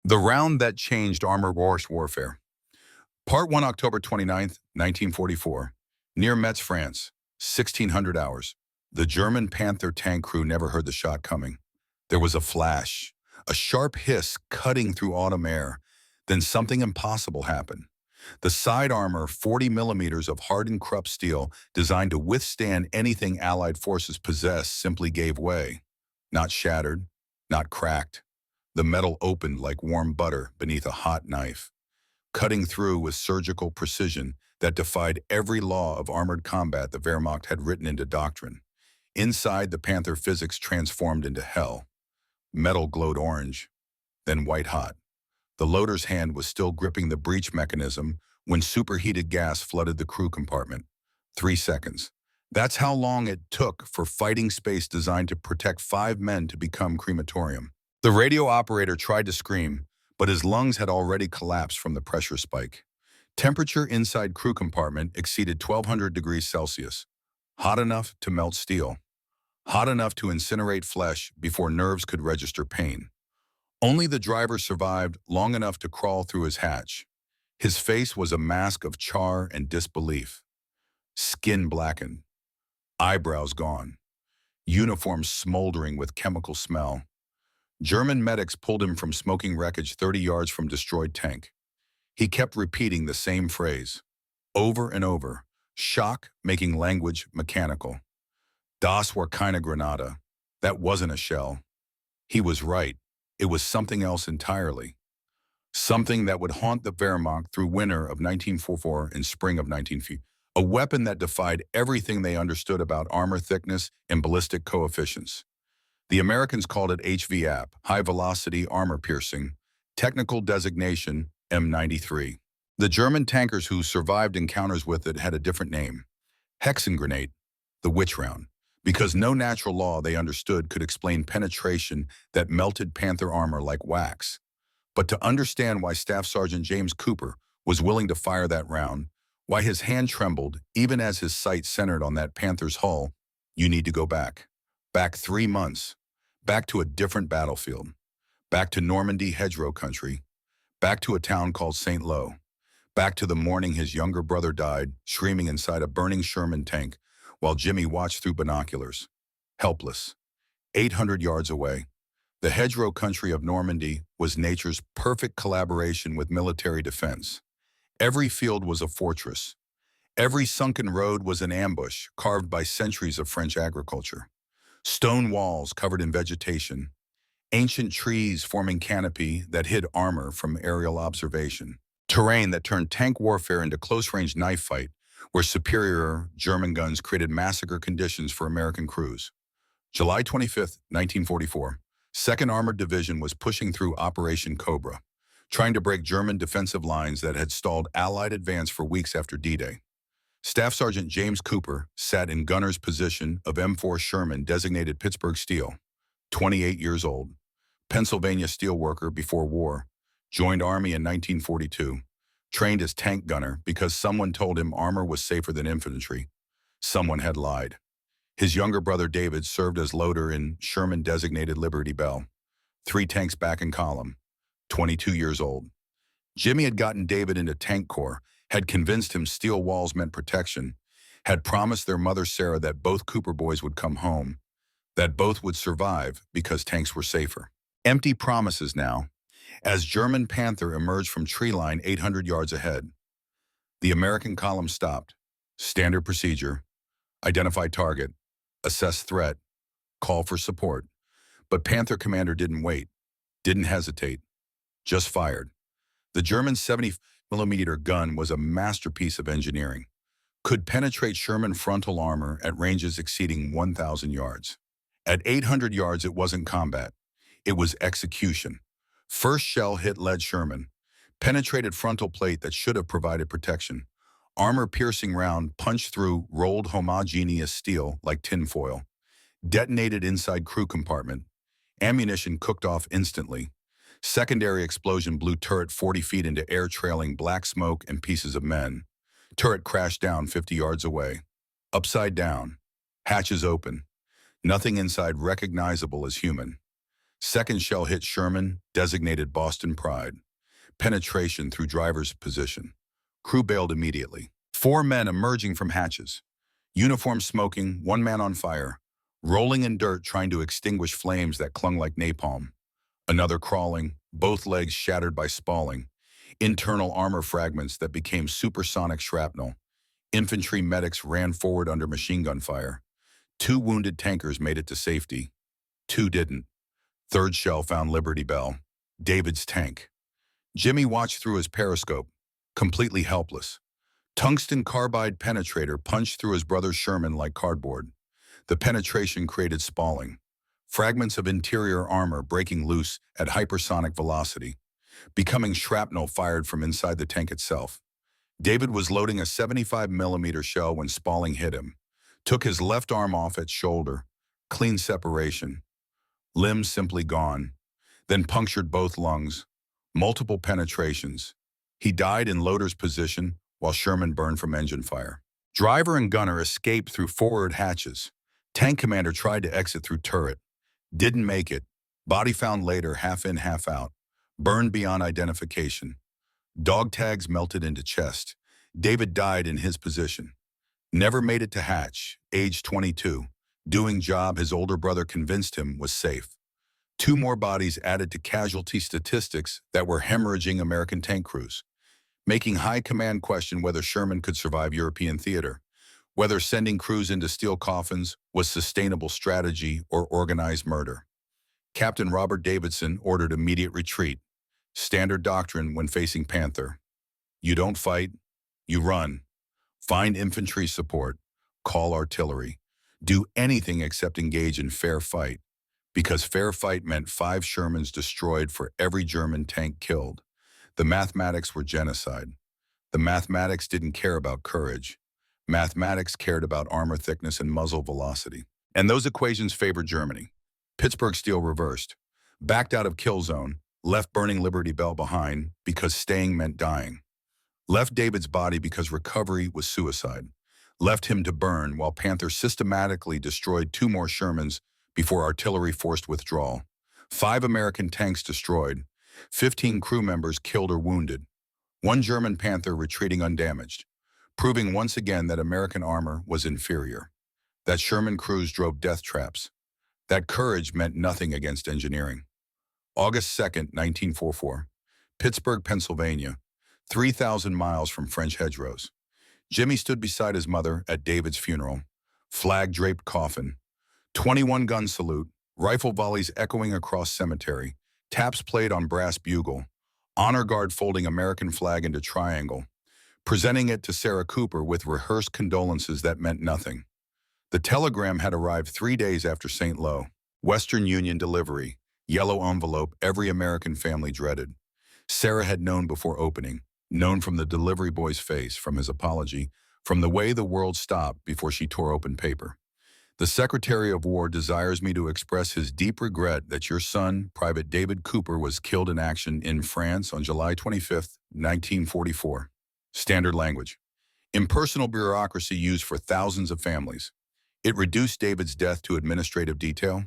The round that changed armor warfare. Part 1, October 29th, 1944. Near Metz, France, 1600 hours. The German Panther tank crew never heard the shot coming. There was a flash, a sharp hiss cutting through autumn air. Then something impossible happened. The side armor, 40 millimeters of hardened Krupp steel designed to withstand anything Allied forces possessed, simply gave way. Not shattered, not cracked. The metal opened like warm butter beneath a hot knife, cutting through with surgical precision that defied every law of armored combat the Wehrmacht had written into doctrine. Inside, the Panther physics transformed into hell. Metal glowed orange, then white-hot. The loader's hand was still gripping the breech mechanism when superheated gas flooded the crew compartment. 3 seconds. That's how long it took for fighting space designed to protect 5 men to become crematorium. The radio operator tried to scream, but his lungs had already collapsed from the pressure spike. Temperature inside crew compartment exceeded 1200 degrees Celsius. Hot enough to melt steel. Hot enough to incinerate flesh before nerves could register pain. Only the driver survived long enough to crawl through his hatch. His face was a mask of char and disbelief. Skin blackened. Eyebrows gone. Uniform smoldering with chemical smell. German medics pulled him from smoking wreckage 30 yards from destroyed tank. He kept repeating the same phrase, over and over, shock making language mechanical. Das war keine Granate. That wasn't a shell. He was right. It was something else entirely. Something that would haunt the Wehrmacht through winter of 1944 and spring of 1944. A weapon that defied everything they understood about armor thickness and ballistic coefficients. The Americans called it HVAP, High Velocity Armor Piercing, technical designation M93. The German tankers who survived encounters with it had a different name, Hexengranate, the witch round, because no natural law they understood could explain penetration that melted Panther armor like wax. But to understand why Staff Sergeant James Cooper was willing to fire that round, why his hand trembled even as his sight centered on that Panther's hull, you need to go back. Back 3 months. Back to a different battlefield. Back to Normandy hedgerow country. Back to a town called St. Lo. Back to the morning his younger brother died, screaming inside a burning Sherman tank, while Jimmy watched through binoculars. Helpless. 800 yards away. The hedgerow country of Normandy was nature's perfect collaboration with military defense. Every field was a fortress. Every sunken road was an ambush carved by centuries of French agriculture. Stone walls covered in vegetation. Ancient trees forming canopy that hid armor from aerial observation. Terrain that turned tank warfare into close-range knife fight, where superior German guns created massacre conditions for American crews. July 25, 1944, 2nd Armored Division was pushing through Operation Cobra, trying to break German defensive lines that had stalled Allied advance for weeks after D-Day. Staff Sergeant James Cooper sat in gunner's position of M4 Sherman designated Pittsburgh Steel, 28 years old, Pennsylvania steelworker before war, joined Army in 1942, trained as tank gunner because someone told him armor was safer than infantry. Someone had lied. His younger brother David served as loader in Sherman designated Liberty Bell, 3 tanks back in column, 22 years old. Jimmy had gotten David into tank corps, had convinced him steel walls meant protection, had promised their mother Sarah that both Cooper boys would come home, that both would survive because tanks were safer. Empty promises now, as German Panther emerged from tree line 800 yards ahead. The American column stopped. Standard procedure. Identify target. Assess threat. Call for support. But Panther commander didn't wait. Didn't hesitate. Just fired. The German 70-millimeter gun was a masterpiece of engineering. Could penetrate Sherman frontal armor at ranges exceeding 1,000 yards. At 800 yards, it wasn't combat. It was execution. First shell hit lead Sherman. Penetrated frontal plate that should have provided protection. Armor-piercing round punched through rolled homogeneous steel like tinfoil. Detonated inside crew compartment. Ammunition cooked off instantly. Secondary explosion blew turret 40 feet into air trailing black smoke and pieces of men. Turret crashed down 50 yards away. Upside down. Hatches open. Nothing inside recognizable as human. Second shell hit Sherman, designated Boston Pride. Penetration through driver's position. Crew bailed immediately. 4 men emerging from hatches. Uniform smoking, 1 man on fire. Rolling in dirt trying to extinguish flames that clung like napalm. Another crawling, both legs shattered by spalling. Internal armor fragments that became supersonic shrapnel. Infantry medics ran forward under machine gun fire. 2 wounded tankers made it to safety. 2 didn't. Third shell found Liberty Bell, David's tank. Jimmy watched through his periscope, completely helpless. Tungsten carbide penetrator punched through his brother Sherman like cardboard. The penetration created spalling. Fragments of interior armor breaking loose at hypersonic velocity, becoming shrapnel fired from inside the tank itself. David was loading a 75mm shell when spalling hit him. Took his left arm off at shoulder. Clean separation. Limbs simply gone. Then punctured both lungs. Multiple penetrations. He died in loader's position while Sherman burned from engine fire. Driver and gunner escaped through forward hatches. Tank commander tried to exit through turret. Didn't make it. Body found later, half in, half out. Burned beyond identification. Dog tags melted into chest. David died in his position. Never made it to hatch, age 22. Doing job his older brother convinced him was safe. 2 more bodies added to casualty statistics that were hemorrhaging American tank crews, making high command question whether Sherman could survive European theater, whether sending crews into steel coffins was sustainable strategy or organized murder. Captain Robert Davidson ordered immediate retreat. Standard doctrine when facing Panther. You don't fight, you run. Find infantry support. Call artillery. Do anything except engage in fair fight, because fair fight meant 5 Shermans destroyed for every German tank killed. The mathematics were genocide. The mathematics didn't care about courage. Mathematics cared about armor thickness and muzzle velocity. And those equations favored Germany. Pittsburgh Steel reversed. Backed out of kill zone, left burning Liberty Bell behind because staying meant dying. Left David's body because recovery was suicide. Left him to burn while Panther systematically destroyed 2 more Shermans before artillery forced withdrawal. 5 American tanks destroyed. 15 crew members killed or wounded. 1 German Panther retreating undamaged, proving once again that American armor was inferior. That Sherman crews drove death traps. That courage meant nothing against engineering. August 2nd, 1944. Pittsburgh, Pennsylvania, 3,000 miles from French hedgerows. Jimmy stood beside his mother at David's funeral. Flag-draped coffin. 21-gun salute. Rifle volleys echoing across cemetery. Taps played on brass bugle. Honor guard folding American flag into triangle. Presenting it to Sarah Cooper with rehearsed condolences that meant nothing. The telegram had arrived 3 days after St. Lo. Western Union delivery. Yellow envelope every American family dreaded. Sarah had known before opening. Known from the delivery boy's face, from his apology, from the way the world stopped before she tore open paper. The Secretary of War desires me to express his deep regret that your son, Private David Cooper, was killed in action in France on July 25, 1944. Standard language. Impersonal bureaucracy used for thousands of families. It reduced David's death to administrative detail.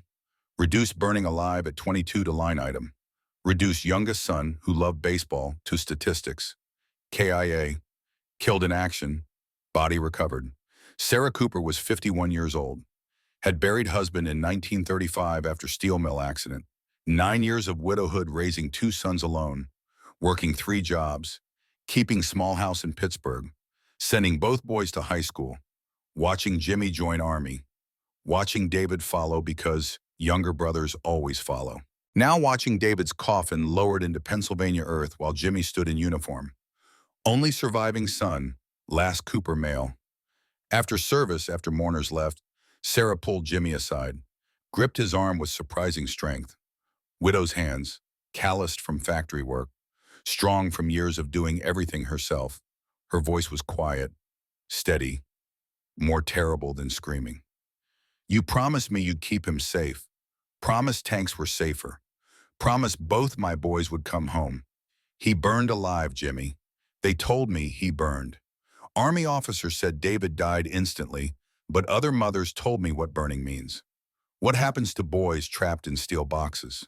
Reduced burning alive at 22 to line item. Reduced youngest son, who loved baseball, to statistics. KIA. Killed in action. Body recovered. Sarah Cooper was 51 years old. Had buried husband in 1935 after steel mill accident. 9 years of widowhood raising 2 sons alone. Working 3 jobs. Keeping small house in Pittsburgh. Sending both boys to high school. Watching Jimmy join Army. Watching David follow because younger brothers always follow. Now watching David's coffin lowered into Pennsylvania earth while Jimmy stood in uniform. Only surviving son, last Cooper male. After service, after mourners left, Sarah pulled Jimmy aside, gripped his arm with surprising strength. Widow's hands, calloused from factory work, strong from years of doing everything herself. Her voice was quiet, steady, more terrible than screaming. You promised me you'd keep him safe. Promised tanks were safer. Promised both my boys would come home. He burned alive, Jimmy. They told me he burned. Army officers said David died instantly, but other mothers told me what burning means. What happens to boys trapped in steel boxes?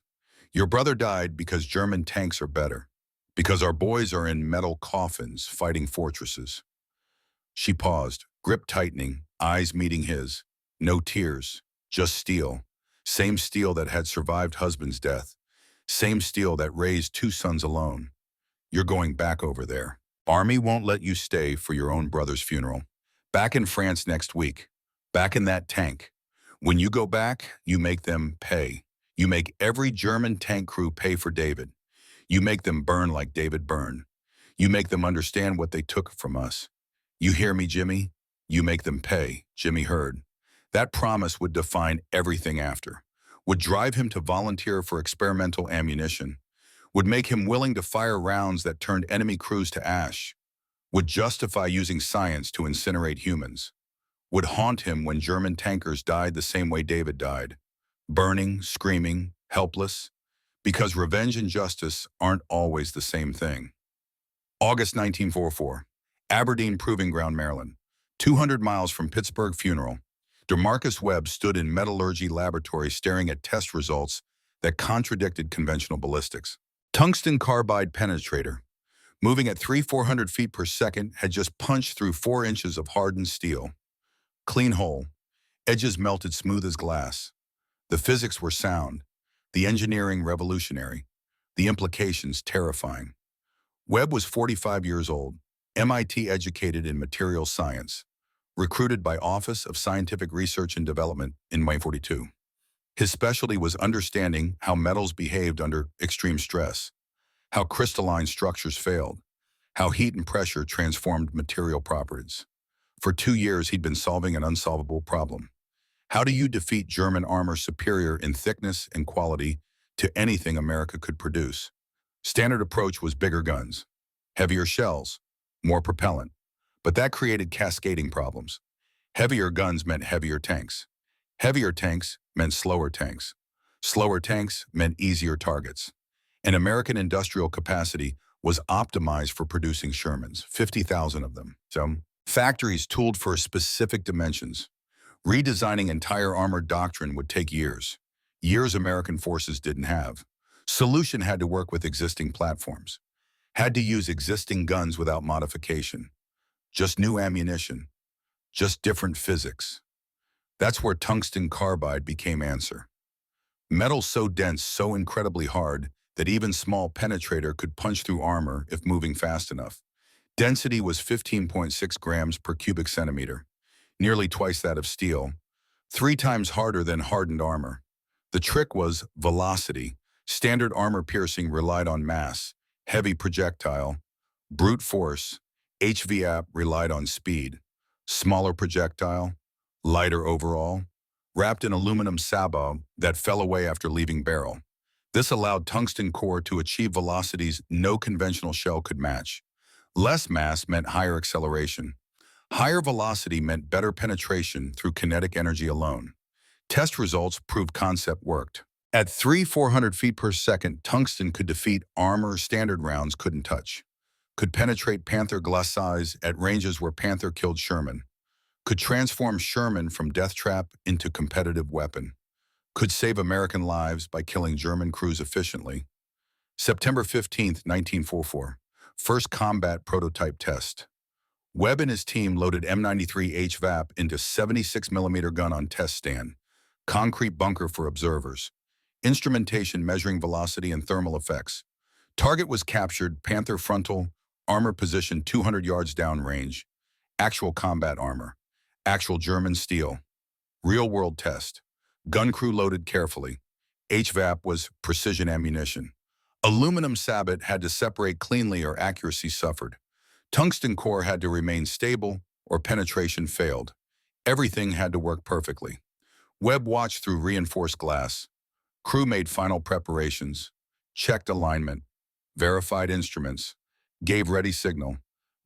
Your brother died because German tanks are better, because our boys are in metal coffins fighting fortresses. She paused, grip tightening, eyes meeting his. No tears, just steel. Same steel that had survived husband's death. Same steel that raised two sons alone. You're going back over there. Army won't let you stay for your own brother's funeral. Back in France next week. Back in that tank. When you go back, you make them pay. You make every German tank crew pay for David. You make them burn like David burned. You make them understand what they took from us. You hear me, Jimmy? You make them pay, Jimmy heard. That promise would define everything after, would drive him to volunteer for experimental ammunition, would make him willing to fire rounds that turned enemy crews to ash, would justify using science to incinerate humans, would haunt him when German tankers died the same way David died, burning, screaming, helpless, because revenge and justice aren't always the same thing. August 1944, Aberdeen Proving Ground, Maryland, 200 miles from Pittsburgh Funeral. DeMarcus Webb stood in metallurgy laboratory staring at test results that contradicted conventional ballistics. Tungsten carbide penetrator, moving at 400 feet per second, had just punched through 4 inches of hardened steel. Clean hole, edges melted smooth as glass. The physics were sound, the engineering revolutionary, the implications terrifying. Webb was 45 years old, MIT educated in materials science, recruited by Office of Scientific Research and Development in 1942. His specialty was understanding how metals behaved under extreme stress, how crystalline structures failed, how heat and pressure transformed material properties. For 2 years, he'd been solving an unsolvable problem. How do you defeat German armor superior in thickness and quality to anything America could produce? Standard approach was bigger guns, heavier shells, more propellant. But that created cascading problems. Heavier guns meant heavier tanks. Heavier tanks meant slower tanks. Slower tanks meant easier targets. And American industrial capacity was optimized for producing Shermans, 50,000 of them. So, factories tooled for specific dimensions. Redesigning entire armored doctrine would take years. Years American forces didn't have. Solution had to work with existing platforms. Had to use existing guns without modification. Just new ammunition. Just different physics. That's where tungsten carbide became answer. Metal so dense, so incredibly hard, that even small penetrator could punch through armor if moving fast enough. Density was 15.6 grams per cubic centimeter, nearly twice that of steel, 3 times harder than hardened armor. The trick was velocity. Standard armor piercing relied on mass, heavy projectile, brute force. HVAP relied on speed. Smaller projectile, lighter overall, wrapped in aluminum sabot that fell away after leaving barrel. This allowed tungsten core to achieve velocities no conventional shell could match. Less mass meant higher acceleration. Higher velocity meant better penetration through kinetic energy alone. Test results proved concept worked. At 400 feet per second, tungsten could defeat armor standard rounds couldn't touch. Could penetrate Panther glacis at ranges where Panther killed Sherman. Could transform Sherman from death trap into competitive weapon. Could save American lives by killing German crews efficiently. September 15, 1944. First combat prototype test. Webb and his team loaded M93 HVAP into 76mm gun on test stand. Concrete bunker for observers. Instrumentation measuring velocity and thermal effects. Target was captured, Panther frontal, armor position 200 yards downrange. Actual combat armor. Actual German steel. Real-world test. Gun crew loaded carefully. HVAP was precision ammunition. Aluminum sabot had to separate cleanly or accuracy suffered. Tungsten core had to remain stable or penetration failed. Everything had to work perfectly. Webb watched through reinforced glass. Crew made final preparations, checked alignment, verified instruments, gave ready signal,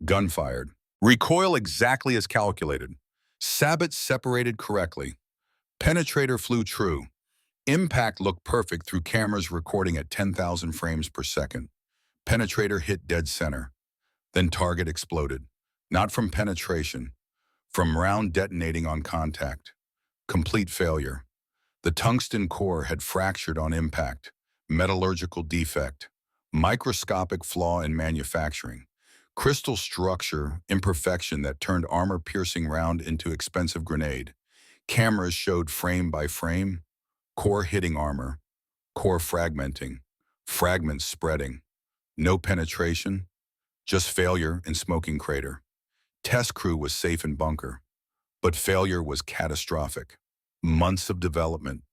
gun fired. Recoil exactly as calculated. Sabot separated correctly. Penetrator flew true. Impact looked perfect through cameras recording at 10,000 frames per second. Penetrator hit dead center. Then target exploded. Not from penetration, from round detonating on contact. Complete failure. The tungsten core had fractured on impact. Metallurgical defect. Microscopic flaw in manufacturing. Crystal structure imperfection that turned armor-piercing round into expensive grenade. Cameras showed frame by frame, core hitting armor, core fragmenting, fragments spreading. No penetration, just failure in smoking crater. Test crew was safe in bunker, but failure was catastrophic. Months of development,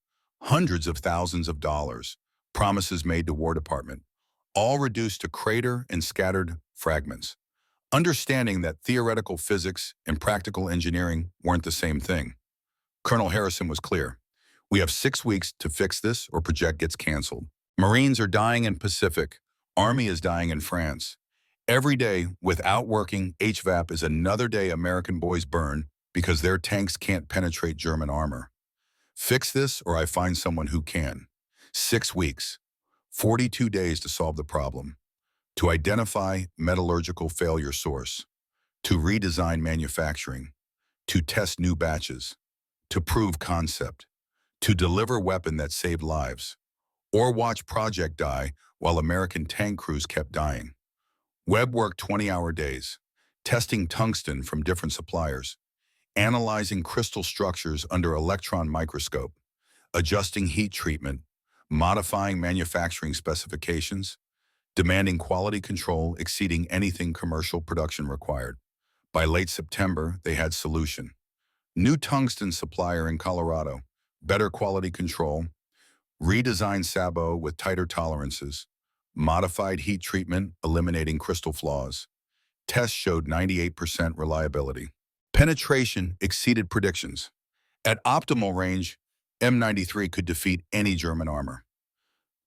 hundreds of thousands of dollars, promises made to War Department, all reduced to crater and scattered fragments. Understanding that theoretical physics and practical engineering weren't the same thing. Colonel Harrison was clear. We have 6 weeks to fix this or project gets canceled. Marines are dying in Pacific. Army is dying in France. Every day without working HVAP is another day American boys burn because their tanks can't penetrate German armor. Fix this or I find someone who can. 6 weeks, 42 days to solve the problem. To identify metallurgical failure source. To redesign manufacturing. To test new batches. To prove concept. To deliver weapon that saved lives. Or watch project die while American tank crews kept dying. Webb worked 20-hour days, testing tungsten from different suppliers, analyzing crystal structures under electron microscope, adjusting heat treatment, modifying manufacturing specifications, demanding quality control exceeding anything commercial production required. By late September, they had solution. New tungsten supplier in Colorado, better quality control, redesigned Sabo with tighter tolerances, modified heat treatment eliminating crystal flaws. Tests showed 98% reliability. Penetration exceeded predictions. At optimal range, M93 could defeat any German armor,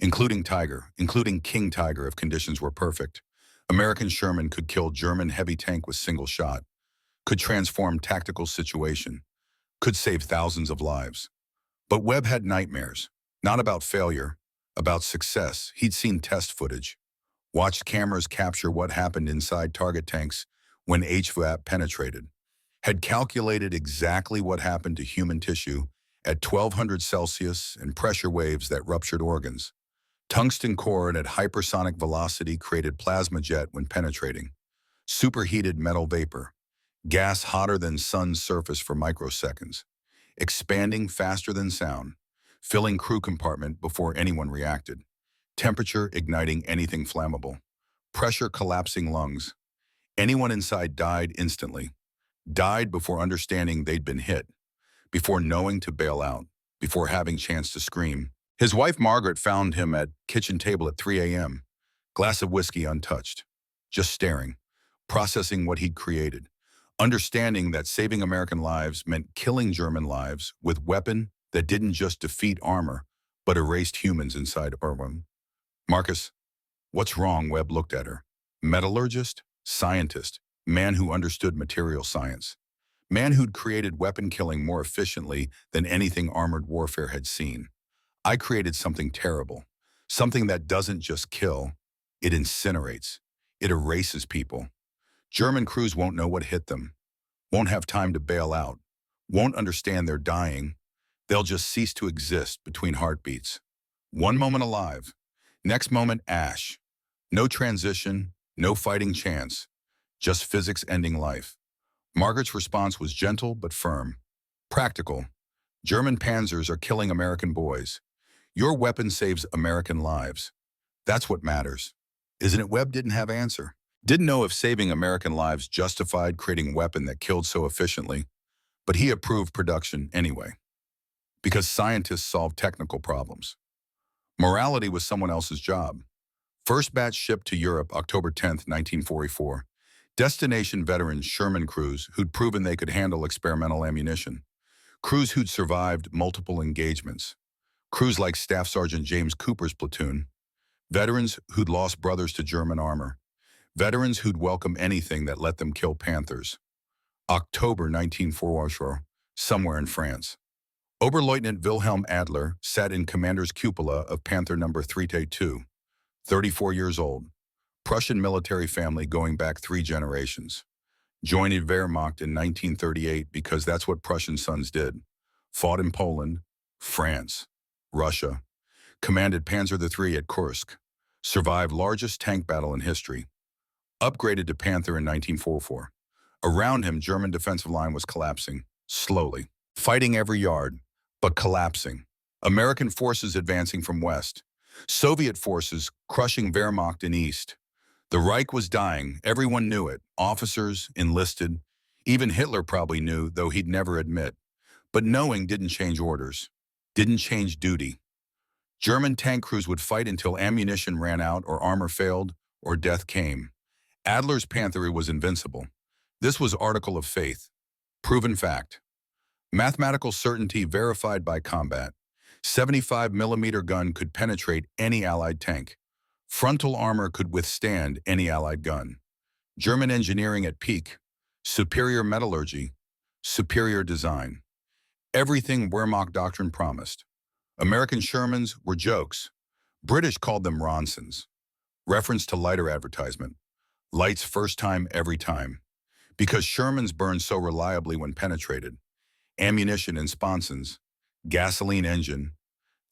including King Tiger if conditions were perfect. American Sherman could kill German heavy tank with single shot, could transform tactical situation, could save thousands of lives. But Webb had nightmares, not about failure, about success. He'd seen test footage, watched cameras capture what happened inside target tanks when HVAP penetrated, had calculated exactly what happened to human tissue at 1200 Celsius and pressure waves that ruptured organs. Tungsten core at hypersonic velocity created plasma jet when penetrating. Superheated metal vapor, gas hotter than sun's surface for microseconds, expanding faster than sound, filling crew compartment before anyone reacted, temperature igniting anything flammable, pressure collapsing lungs. Anyone inside died instantly, died before understanding they'd been hit, before knowing to bail out, before having chance to scream. His wife Margaret found him at kitchen table at 3 a.m., glass of whiskey untouched, just staring, processing what he'd created, understanding that saving American lives meant killing German lives with weapon that didn't just defeat armor, but erased humans inside armor. Marcus, what's wrong? Webb looked at her. Metallurgist, scientist, man who understood material science, man who'd created weapon killing more efficiently than anything armored warfare had seen. I created something terrible, something that doesn't just kill, it incinerates, it erases people. German crews won't know what hit them, won't have time to bail out, won't understand they're dying. They'll just cease to exist between heartbeats. One moment alive, next moment ash. No transition, no fighting chance, just physics ending life. Margaret's response was gentle but firm. Practical. German panzers are killing American boys. Your weapon saves American lives. That's what matters. Isn't it? Webb didn't have answer. Didn't know if saving American lives justified creating a weapon that killed so efficiently, but he approved production anyway. Because scientists solve technical problems. Morality was someone else's job. First batch shipped to Europe October 10, 1944. Destination veterans Sherman crews who'd proven they could handle experimental ammunition. Crews who'd survived multiple engagements. Crews like Staff Sergeant James Cooper's platoon. Veterans who'd lost brothers to German armor. Veterans who'd welcome anything that let them kill Panthers. October 1944, somewhere in France. Oberleutnant Wilhelm Adler sat in commander's cupola of Panther No. 3T2, 34 years old, Prussian military family going back 3 generations. Joined Wehrmacht in 1938 because that's what Prussian sons did. Fought in Poland, France, Russia. Commanded Panzer III at Kursk. Survived largest tank battle in history. Upgraded to Panther in 1944. Around him, German defensive line was collapsing, slowly. Fighting every yard, but collapsing. American forces advancing from west. Soviet forces crushing Wehrmacht in east. The Reich was dying. Everyone knew it. Officers, enlisted. Even Hitler probably knew, though he'd never admit. But knowing didn't change orders. Didn't change duty. German tank crews would fight until ammunition ran out or armor failed or death came. Adler's Panther was invincible. This was article of faith. Proven fact. Mathematical certainty verified by combat. 75mm gun could penetrate any Allied tank. Frontal armor could withstand any Allied gun. German engineering at peak. Superior metallurgy. Superior design. Everything Wehrmacht doctrine promised. American Shermans were jokes. British called them Ronsons. Reference to lighter advertisement. Lights first time every time. Because Shermans burned so reliably when penetrated. Ammunition and sponsons. Gasoline engine.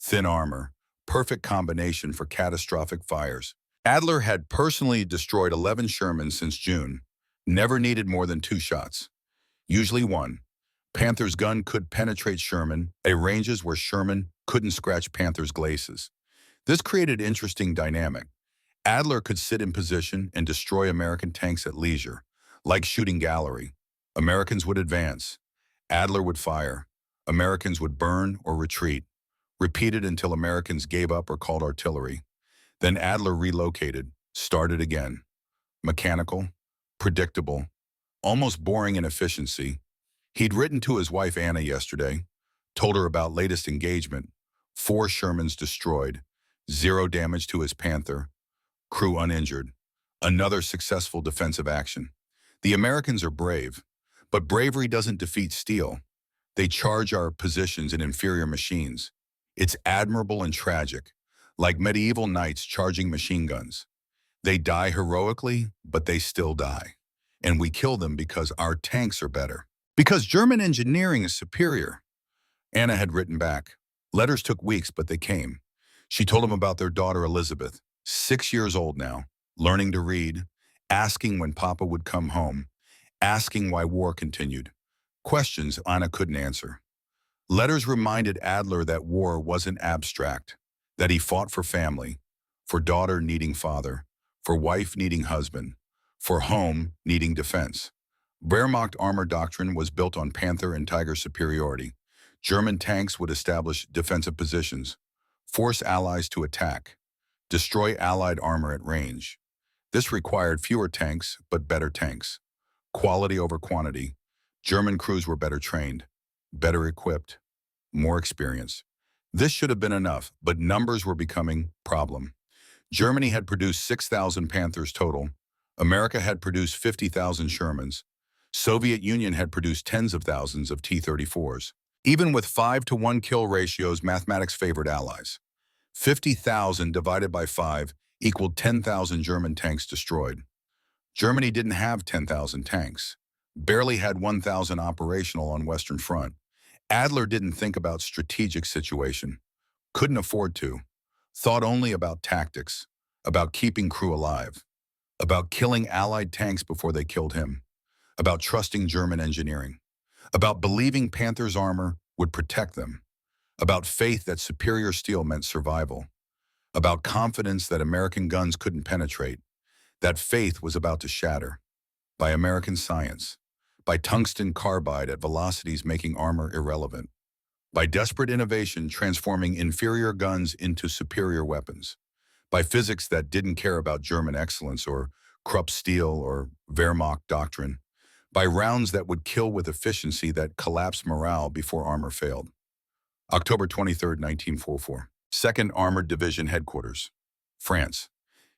Thin armor. Perfect combination for catastrophic fires. Adler had personally destroyed 11 Shermans since June. Never needed more than 2 shots. Usually 1. Panther's gun could penetrate Sherman at ranges where Sherman couldn't scratch Panther's glacis. This created interesting dynamic. Adler could sit in position and destroy American tanks at leisure, like shooting gallery. Americans would advance. Adler would fire. Americans would burn or retreat. Repeated until Americans gave up or called artillery. Then Adler relocated, started again. Mechanical, predictable, almost boring in efficiency. He'd written to his wife Anna yesterday, told her about latest engagement, 4 Shermans destroyed, 0 damage to his Panther, crew uninjured, another successful defensive action. The Americans are brave, but bravery doesn't defeat steel. They charge our positions in inferior machines. It's admirable and tragic, like medieval knights charging machine guns. They die heroically, but they still die. And we kill them because our tanks are better. Because German engineering is superior. Anna had written back. Letters took weeks, but they came. She told him about their daughter Elizabeth, 6 years old now, learning to read, asking when Papa would come home, asking why war continued. Questions Anna couldn't answer. Letters reminded Adler that war wasn't abstract, that he fought for family, for daughter needing father, for wife needing husband, for home needing defense. Wehrmacht armor doctrine was built on Panther and Tiger superiority. German tanks would establish defensive positions, force allies to attack, destroy Allied armor at range. This required fewer tanks, but better tanks. Quality over quantity. German crews were better trained, better equipped, more experienced. This should have been enough, but numbers were becoming problem. Germany had produced 6,000 Panthers total. America had produced 50,000 Shermans. Soviet Union had produced tens of thousands of T-34s. Even with 5-to-1 kill ratios, mathematics favored allies. 50,000 divided by 5 equaled 10,000 German tanks destroyed. Germany didn't have 10,000 tanks. Barely had 1,000 operational on Western Front. Adler didn't think about strategic situation. Couldn't afford to. Thought only about tactics, about keeping crew alive, about killing Allied tanks before they killed him, about trusting German engineering, about believing Panther's armor would protect them, about faith that superior steel meant survival, about confidence that American guns couldn't penetrate. That faith was about to shatter. By American science, by tungsten carbide at velocities making armor irrelevant, by desperate innovation transforming inferior guns into superior weapons, by physics that didn't care about German excellence or Krupp steel or Wehrmacht doctrine, by rounds that would kill with efficiency that collapsed morale before armor failed. October 23, 1944. 2nd Armored Division Headquarters, France.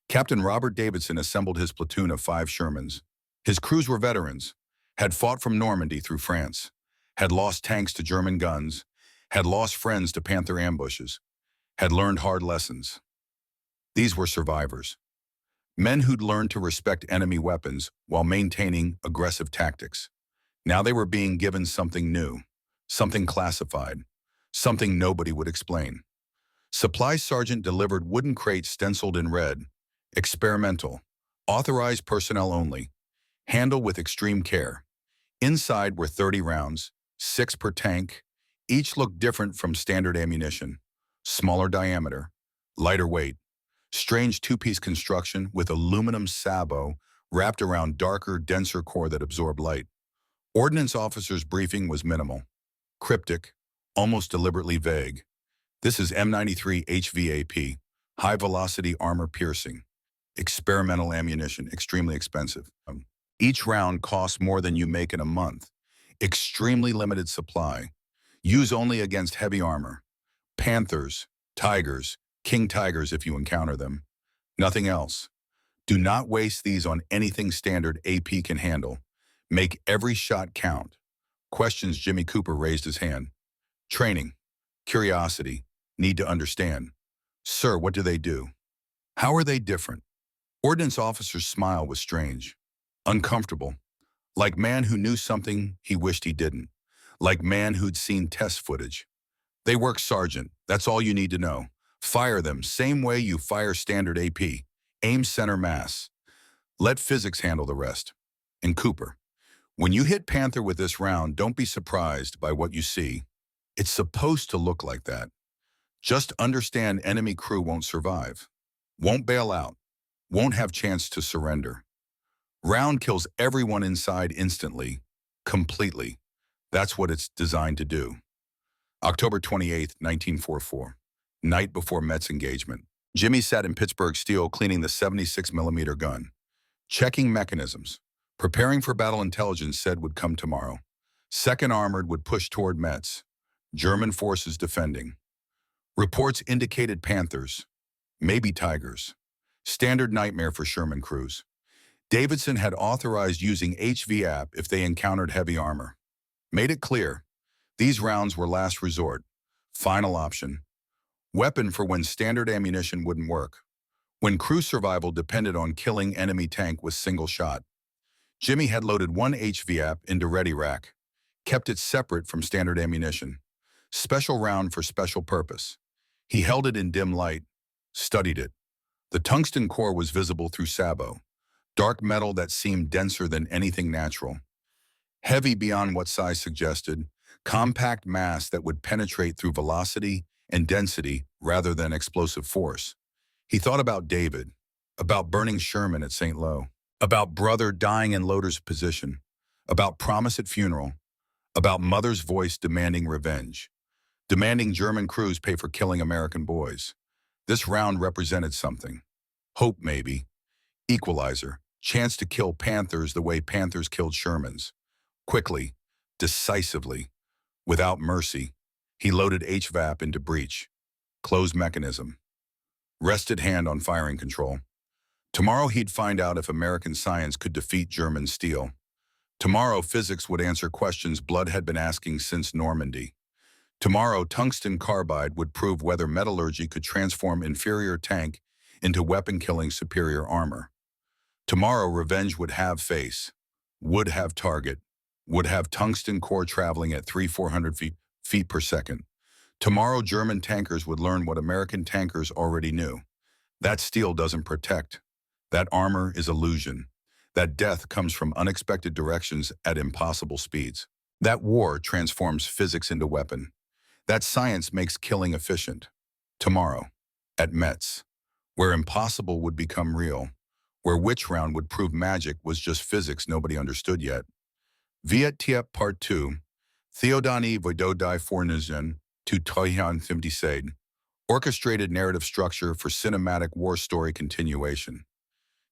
Captain Robert Davidson assembled his platoon of 5 Shermans. His crews were veterans, had fought from Normandy through France, had lost tanks to German guns, had lost friends to Panther ambushes, had learned hard lessons. These were survivors. Men who'd learned to respect enemy weapons while maintaining aggressive tactics. Now they were being given something new, something classified, something nobody would explain. Supply sergeant delivered wooden crates stenciled in red. Experimental. Authorized personnel only. Handle with extreme care. Inside were 30 rounds, 6 per tank. Each looked different from standard ammunition. Smaller diameter, lighter weight. Strange two-piece construction with aluminum sabot wrapped around darker, denser core that absorbed light. Ordnance officer's briefing was minimal. Cryptic, almost deliberately vague. This is M93 HVAP, high-velocity armor piercing. Experimental ammunition, extremely expensive. Each round costs more than you make in a month. Extremely limited supply. Use only against heavy armor. Panthers, tigers, king tigers if you encounter them. Nothing else. Do not waste these on anything standard AP can handle. Make every shot count. Questions. Jimmy Cooper raised his hand. Training. Curiosity. Need to understand. Sir, what do they do? How are they different? Ordnance officer's smile was strange. Uncomfortable. Like man who knew something he wished he didn't. Like man who'd seen test footage. They work, Sergeant. That's all you need to know. Fire them same way you fire standard AP. Aim center mass. Let physics handle the rest. And Cooper, when you hit Panther with this round, don't be surprised by what you see. It's supposed to look like that. Just understand enemy crew won't survive. Won't bail out. Won't have chance to surrender. Round kills everyone inside instantly. Completely. That's what it's designed to do. October 28, 1944. Night before Met's engagement. Jimmy sat in Pittsburgh Steel cleaning the 76mm gun. Checking mechanisms. Preparing for battle. Intelligence said would come tomorrow. Second Armored would push toward Metz. German forces defending. Reports indicated Panthers. Maybe Tigers. Standard nightmare for Sherman crews. Davidson had authorized using HVAP if they encountered heavy armor. Made it clear. These rounds were last resort. Final option. Weapon for when standard ammunition wouldn't work. When crew survival depended on killing enemy tank with single shot. Jimmy had loaded one HVAP into ready rack. Kept it separate from standard ammunition. Special round for special purpose. He held it in dim light. Studied it. The tungsten core was visible through sabot. Dark metal that seemed denser than anything natural. Heavy beyond what size suggested. Compact mass that would penetrate through velocity and density rather than explosive force. He thought about David, about burning Sherman at St. Lo, about brother dying in Loader's position, about promise at funeral, about mother's voice demanding revenge, demanding German crews pay for killing American boys. This round represented something. Hope, maybe. Equalizer. Chance to kill Panthers the way Panthers killed Shermans. Quickly, decisively, without mercy. He loaded HVAP into breech. Closed mechanism. Rested hand on firing control. Tomorrow he'd find out if American science could defeat German steel. Tomorrow physics would answer questions blood had been asking since Normandy. Tomorrow tungsten carbide would prove whether metallurgy could transform inferior tank into weapon-killing superior armor. Tomorrow revenge would have face, would have target, would have tungsten core traveling at 300-400 feet per second. Tomorrow German tankers would learn what American tankers already knew. That steel doesn't protect. That armor is illusion. That death comes from unexpected directions at impossible speeds. That war transforms physics into weapon. That science makes killing efficient. Tomorrow, at Metz, where impossible would become real, where witch round would prove magic was just physics nobody understood yet. WWII Part 2, Theodani WWII Fornizien to Toyan 57, orchestrated narrative structure for cinematic war story continuation.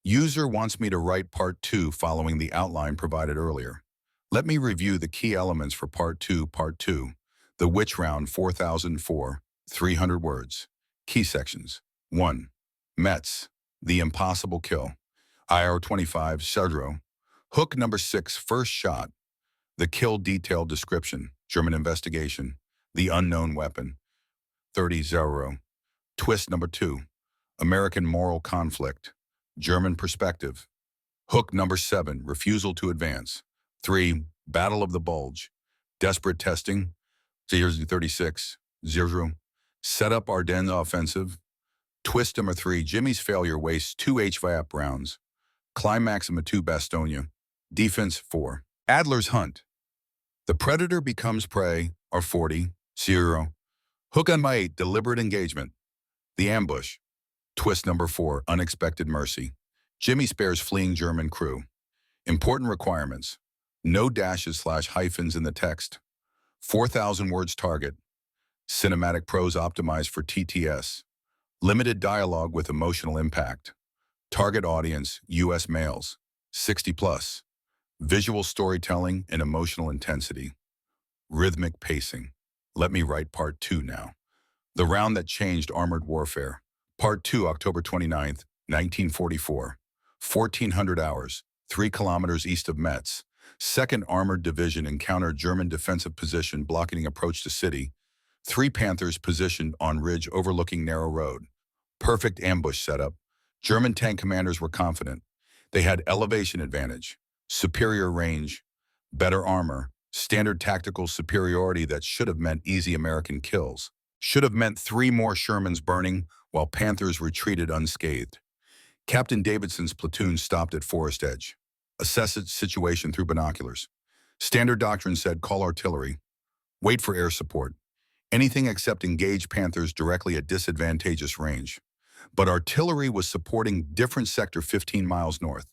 User wants me to write Part 2 following the outline provided earlier. Let me review the key elements for Part 2. Part 2, the witch round 4004, 300 words. Key sections. 1. Metz, the impossible kill. IR 25, Cedro. Hook number 6, first shot. The kill detailed description, German investigation. The unknown weapon. 30-0. Twist number 2, American moral conflict. German perspective. Hook number 7, refusal to advance. 3, Battle of the Bulge. Desperate testing. 036, 0. Set up Ardennes offensive. Twist number 3, Jimmy's failure wastes 2 HVAP rounds. Climax number 2, Bastogne. Defense 4. Adler's hunt. The predator becomes prey, or 40, 0. Hook on my 8, deliberate engagement. The ambush. Twist number 4, unexpected mercy. Jimmy spares fleeing German crew. Important requirements. No dashes/hyphens in the text. 4,000 words target. Cinematic prose optimized for TTS. Limited dialogue with emotional impact. Target audience, U.S. males, 60 plus. Visual storytelling and emotional intensity. Rhythmic pacing. Let me write part 2 now. The round that changed armored warfare. Part 2, October 29th, 1944. 1,400 hours, 3 kilometers east of Metz. 2nd Armored Division encountered German defensive position blocking approach to city. 3 Panthers positioned on ridge overlooking narrow road. Perfect ambush setup. German tank commanders were confident. They had elevation advantage, superior range, better armor, standard tactical superiority that should have meant easy American kills. Should have meant 3 more Shermans burning while Panthers retreated unscathed. Captain Davidson's platoon stopped at Forest Edge. Assess its situation through binoculars. Standard doctrine said call artillery. Wait for air support. Anything except engage Panthers directly at disadvantageous range. But artillery was supporting different sector 15 miles north.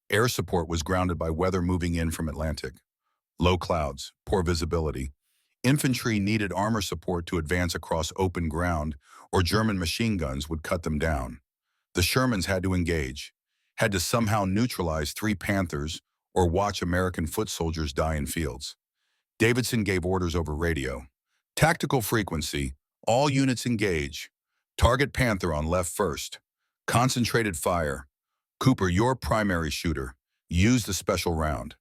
Air support was grounded by weather moving in from Atlantic. Low clouds, poor visibility. Infantry needed armor support to advance across open ground, or German machine guns would cut them down. The Shermans had to engage, had to somehow neutralize 3 Panthers or watch American foot soldiers die in fields. Davidson gave orders over radio. Tactical frequency, all units engage. Target Panther on left first. Concentrated fire. Cooper, your primary shooter. Use the special round.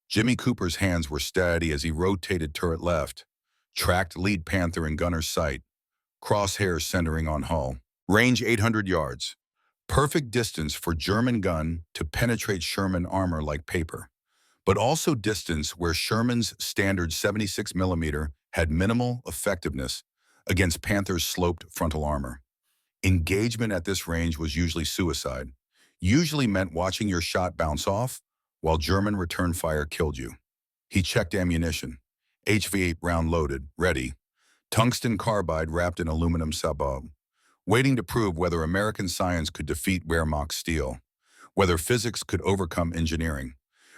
Jimmy Cooper's hands were steady as he rotated turret left. Tracked lead Panther in gunner's sight. Crosshairs centering on hull. Range 800 yards. Perfect distance for German gun to penetrate Sherman armor like paper. But also distance where Sherman's standard 76mm had minimal effectiveness against Panther's sloped frontal armor. Engagement at this range was usually suicide. Usually meant watching your shot bounce off while German return fire killed you. He checked ammunition. HV8 round loaded, ready. Tungsten carbide wrapped in aluminum sabot. Waiting to prove whether American science could defeat Wehrmacht steel, whether physics could overcome engineering,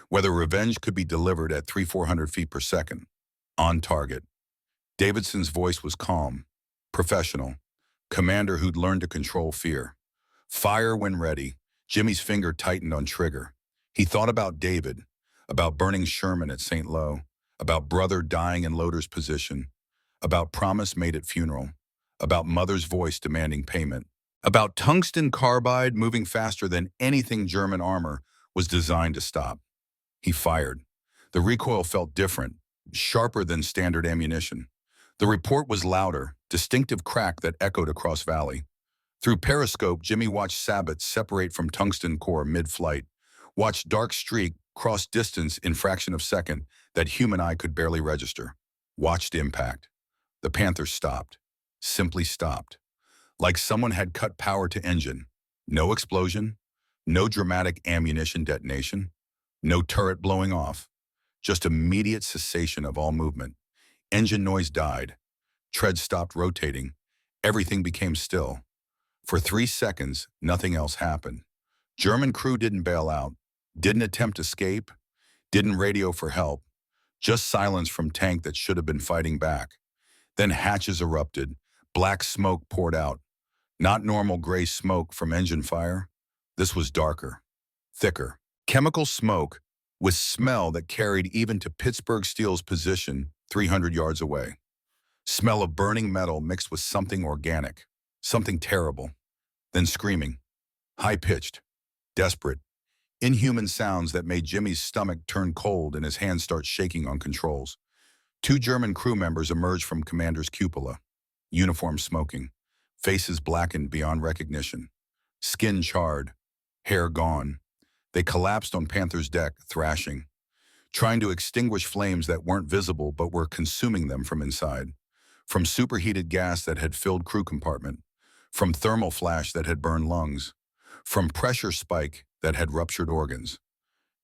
whether revenge could be delivered at 300-400 feet per second. On target. Davidson's voice was calm, professional, commander who'd learned to control fear. Fire when ready. Jimmy's finger tightened on trigger. He thought about David, about burning Sherman at St. Lo, about brother dying in Loader's position, about promise made at funeral, about mother's voice demanding payment, about tungsten carbide moving faster than anything German armor was designed to stop. He fired. The recoil felt different, sharper than standard ammunition. The report was louder, distinctive crack that echoed across valley. Through periscope, Jimmy watched sabots separate from tungsten core mid-flight, watched dark streak cross distance in fraction of second that human eye could barely register. Watched impact. The Panther stopped. Simply stopped. Like someone had cut power to engine. No explosion, no dramatic ammunition detonation, no turret blowing off, just immediate cessation of all movement. Engine noise died. Treads stopped rotating. Everything became still. For 3 seconds, nothing else happened. German crew didn't bail out, didn't attempt escape, didn't radio for help. Just silence from tank that should have been fighting back. Then hatches erupted. Black smoke poured out. Not normal gray smoke from engine fire. This was darker, thicker. Chemical smoke with smell that carried even to Pittsburgh Steel's position 300 yards away. Smell of burning metal mixed with something organic, something terrible. Then screaming, high-pitched, desperate, inhuman sounds that made Jimmy's stomach turn cold and his hands start shaking on controls. 2 German crew members emerged from commander's cupola, uniforms smoking, faces blackened beyond recognition, skin charred, hair gone. They collapsed on Panther's deck, thrashing, trying to extinguish flames that weren't visible but were consuming them from inside. from superheated gas that had filled crew compartment, from thermal flash that had burned lungs, from pressure spike that had ruptured organs.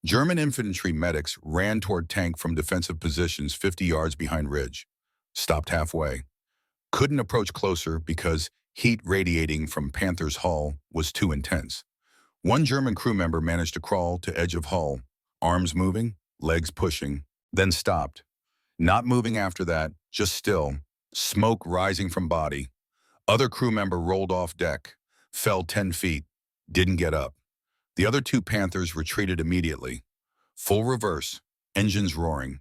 German infantry medics ran toward tank from defensive positions 50 yards behind ridge, stopped halfway, couldn't approach closer because heat radiating from Panther's hull was too intense. One German crew member managed to crawl to edge of hull, arms moving, legs pushing, then stopped. Not moving after that, just still, smoke rising from body. Other crew member rolled off deck, fell 10 feet, didn't get up. The other two Panthers retreated immediately. Full reverse, engines roaring.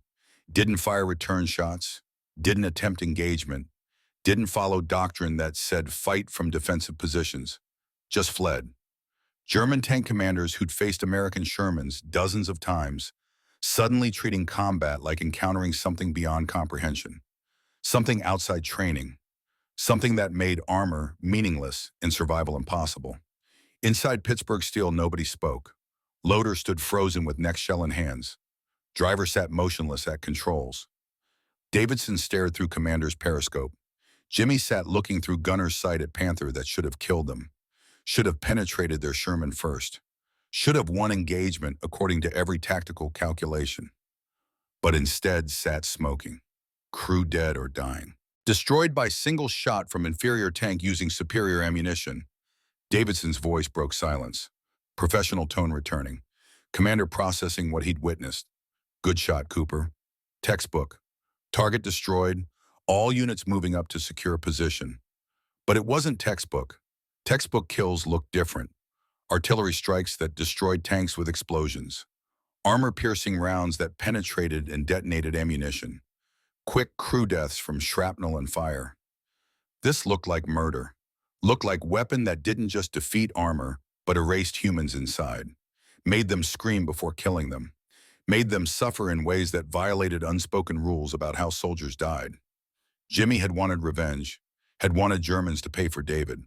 Didn't fire return shots, didn't attempt engagement, didn't follow doctrine that said fight from defensive positions. Just fled. German tank commanders who'd faced American Shermans dozens of times, suddenly treating combat like encountering something beyond comprehension, something outside training, something that made armor meaningless and survival impossible. Inside Pittsburgh Steel, nobody spoke. Loader stood frozen with neck shell in hands. Driver sat motionless at controls. Davidson stared through commander's periscope. Jimmy sat looking through gunner's sight at Panther that should have killed them, should have penetrated their Sherman first, should have won engagement according to every tactical calculation, but instead sat smoking, crew dead or dying. Destroyed by single shot from inferior tank using superior ammunition. Davidson's voice broke silence, professional tone returning. Commander processing what he'd witnessed. Good shot, Cooper. Textbook. Target destroyed, all units moving up to secure position. But it wasn't textbook. Textbook kills looked different. Artillery strikes that destroyed tanks with explosions. Armor-piercing rounds that penetrated and detonated ammunition. Quick crew deaths from shrapnel and fire. This looked like murder. Looked like weapon that didn't just defeat armor, but erased humans inside. Made them scream before killing them. Made them suffer in ways that violated unspoken rules about how soldiers died. Jimmy had wanted revenge, had wanted Germans to pay for David.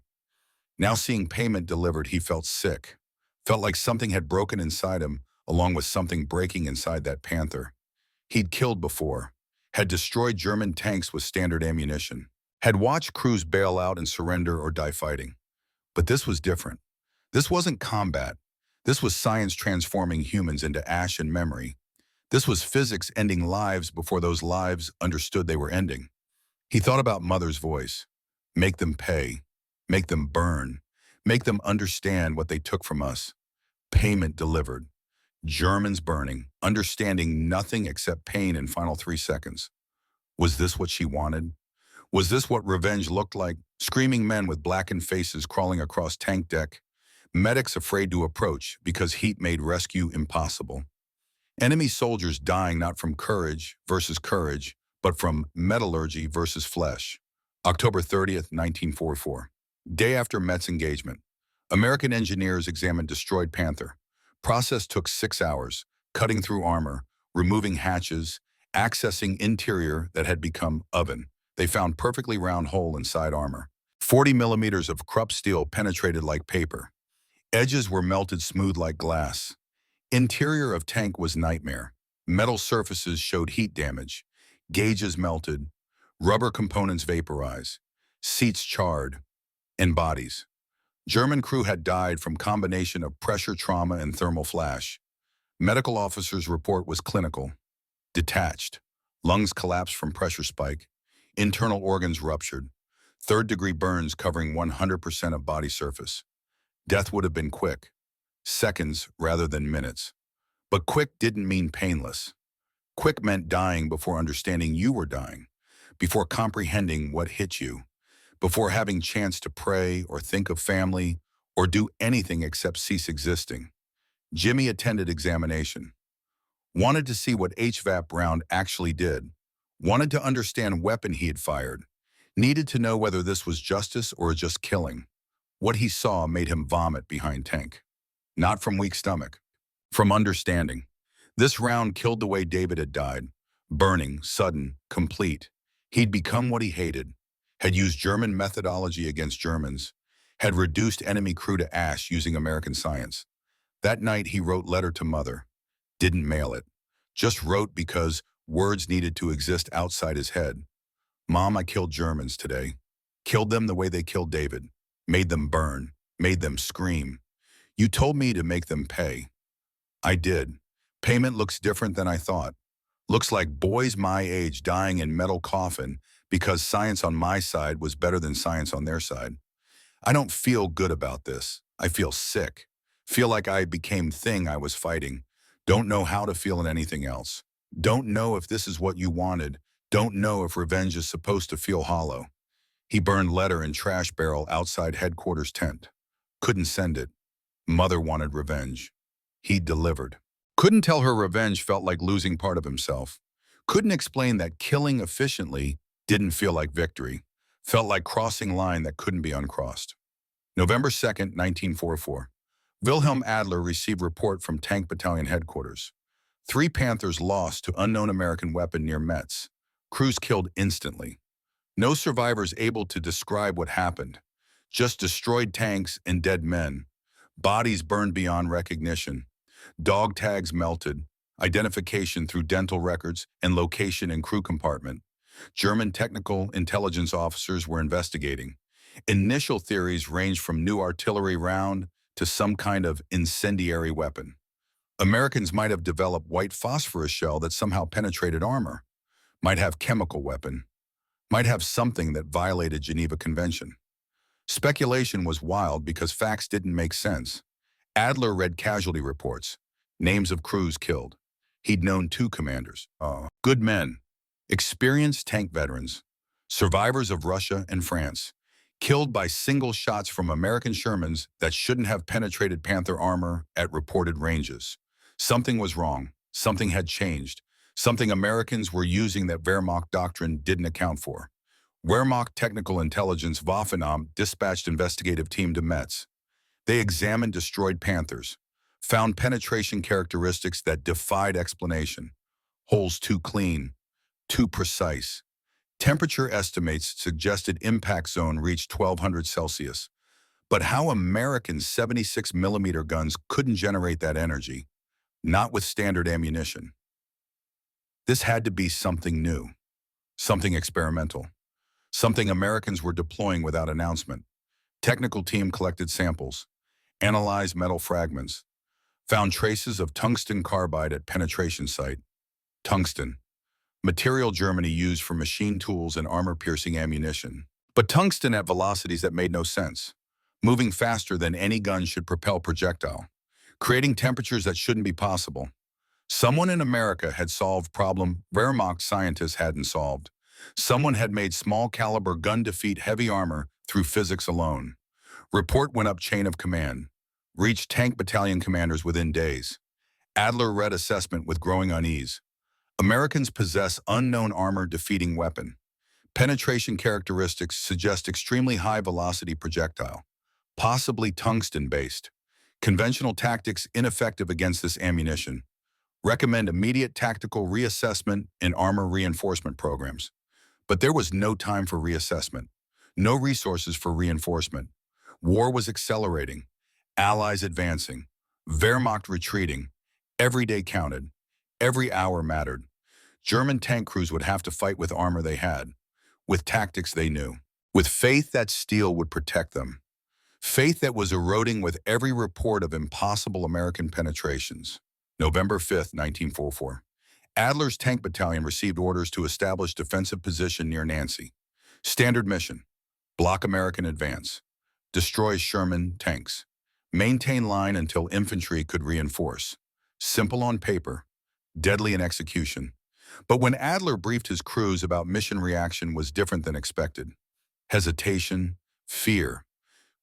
Now seeing payment delivered, he felt sick. Felt like something had broken inside him, along with something breaking inside that Panther. He'd killed before, had destroyed German tanks with standard ammunition, had watched crews bail out and surrender or die fighting. But this was different. This wasn't combat. This was science transforming humans into ash and memory. This was physics ending lives before those lives understood they were ending. He thought about Mother's voice. Make them pay. Make them burn. Make them understand what they took from us. Payment delivered. Germans burning, understanding nothing except pain in final 3 seconds. Was this what she wanted? Was this what revenge looked like? Screaming men with blackened faces crawling across tank deck. Medics afraid to approach because heat made rescue impossible. Enemy soldiers dying not from courage versus courage, but from metallurgy versus flesh. October 30th, 1944. Day after Metz engagement. American engineers examined destroyed Panther. Process took 6 hours, cutting through armor, removing hatches, accessing interior that had become oven. They found perfectly round hole inside armor. 40 millimeters of Krupp steel penetrated like paper. Edges were melted smooth like glass. Interior of tank was nightmare. Metal surfaces showed heat damage. Gauges melted. Rubber components vaporized. Seats charred. And bodies. German crew had died from combination of pressure trauma and thermal flash. Medical officer's report was clinical. Detached. Lungs collapsed from pressure spike. Internal organs ruptured. Third-degree burns covering 100% of body surface. Death would have been quick. Seconds rather than minutes. But quick didn't mean painless. Quick meant dying before understanding you were dying, before comprehending what hit you, before having chance to pray or think of family or do anything except cease existing. Jimmy attended examination. Wanted to see what HVAP round actually did. Wanted to understand weapon he had fired. Needed to know whether this was justice or just killing. What he saw made him vomit behind tank. Not from weak stomach. From understanding. This round killed the way David had died. Burning, sudden, complete. He'd become what he hated. Had used German methodology against Germans. Had reduced enemy crew to ash using American science. That night he wrote letter to mother. Didn't mail it. Just wrote because words needed to exist outside his head. Mom, I killed Germans today. Killed them the way they killed David. Made them burn. Made them scream. You told me to make them pay. I did. Payment looks different than I thought. Looks like boys my age dying in metal coffin because science on my side was better than science on their side. I don't feel good about this. I feel sick. Feel like I became thing I was fighting. Don't know how to feel in anything else. Don't know if this is what you wanted. Don't know if revenge is supposed to feel hollow. He burned letter in trash barrel outside headquarters tent. Couldn't send it. Mother wanted revenge. He delivered. Couldn't tell her revenge felt like losing part of himself. Couldn't explain that killing efficiently didn't feel like victory. Felt like crossing line that couldn't be uncrossed. November 2nd, 1944. Wilhelm Adler received report from Tank Battalion headquarters. 3 Panthers lost to unknown American weapon near Metz. Crews killed instantly. No survivors able to describe what happened. Just destroyed tanks and dead men. Bodies burned beyond recognition. Dog tags melted. Identification through dental records and location in crew compartment. German technical intelligence officers were investigating. Initial theories ranged from new artillery round to some kind of incendiary weapon. Americans might have developed white phosphorus shell that somehow penetrated armor. Might have chemical weapon. Might have something that violated Geneva Convention. Speculation was wild because facts didn't make sense. Adler read casualty reports, names of crews killed. He'd known 2 commanders. Good men, experienced tank veterans, survivors of Russia and France, killed by single shots from American Shermans that shouldn't have penetrated Panther armor at reported ranges. Something was wrong. Something had changed. Something Americans were using that Wehrmacht doctrine didn't account for. Wehrmacht Technical Intelligence Waffenamt dispatched investigative team to Metz. They examined destroyed Panthers, found penetration characteristics that defied explanation. Holes too clean, too precise. Temperature estimates suggested impact zone reached 1200 Celsius. But how American 76mm guns couldn't generate that energy, not with standard ammunition. This had to be something new, something experimental, something Americans were deploying without announcement. Technical team collected samples, analyzed metal fragments, found traces of tungsten carbide at penetration site. Tungsten, material Germany used for machine tools and armor-piercing ammunition. But tungsten at velocities that made no sense, moving faster than any gun should propel projectile, creating temperatures that shouldn't be possible. Someone in America had solved problem Wehrmacht scientists hadn't solved. Someone had made small-caliber gun defeat heavy armor through physics alone. Report went up chain of command. Reached tank battalion commanders within days. Adler read assessment with growing unease. Americans possess unknown armor-defeating weapon. Penetration characteristics suggest extremely high-velocity projectile, possibly tungsten-based. Conventional tactics ineffective against this ammunition. Recommend immediate tactical reassessment in armor reinforcement programs. But there was no time for reassessment. No resources for reinforcement. War was accelerating. Allies advancing. Wehrmacht retreating. Every day counted. Every hour mattered. German tank crews would have to fight with armor they had, with tactics they knew, with faith that steel would protect them. Faith that was eroding with every report of impossible American penetrations. November 5th, 1944. Adler's Tank Battalion received orders to establish defensive position near Nancy. Standard mission: block American advance, destroy Sherman tanks, maintain line until infantry could reinforce. Simple on paper, deadly in execution. But when Adler briefed his crews about mission, reaction was different than expected. Hesitation, fear,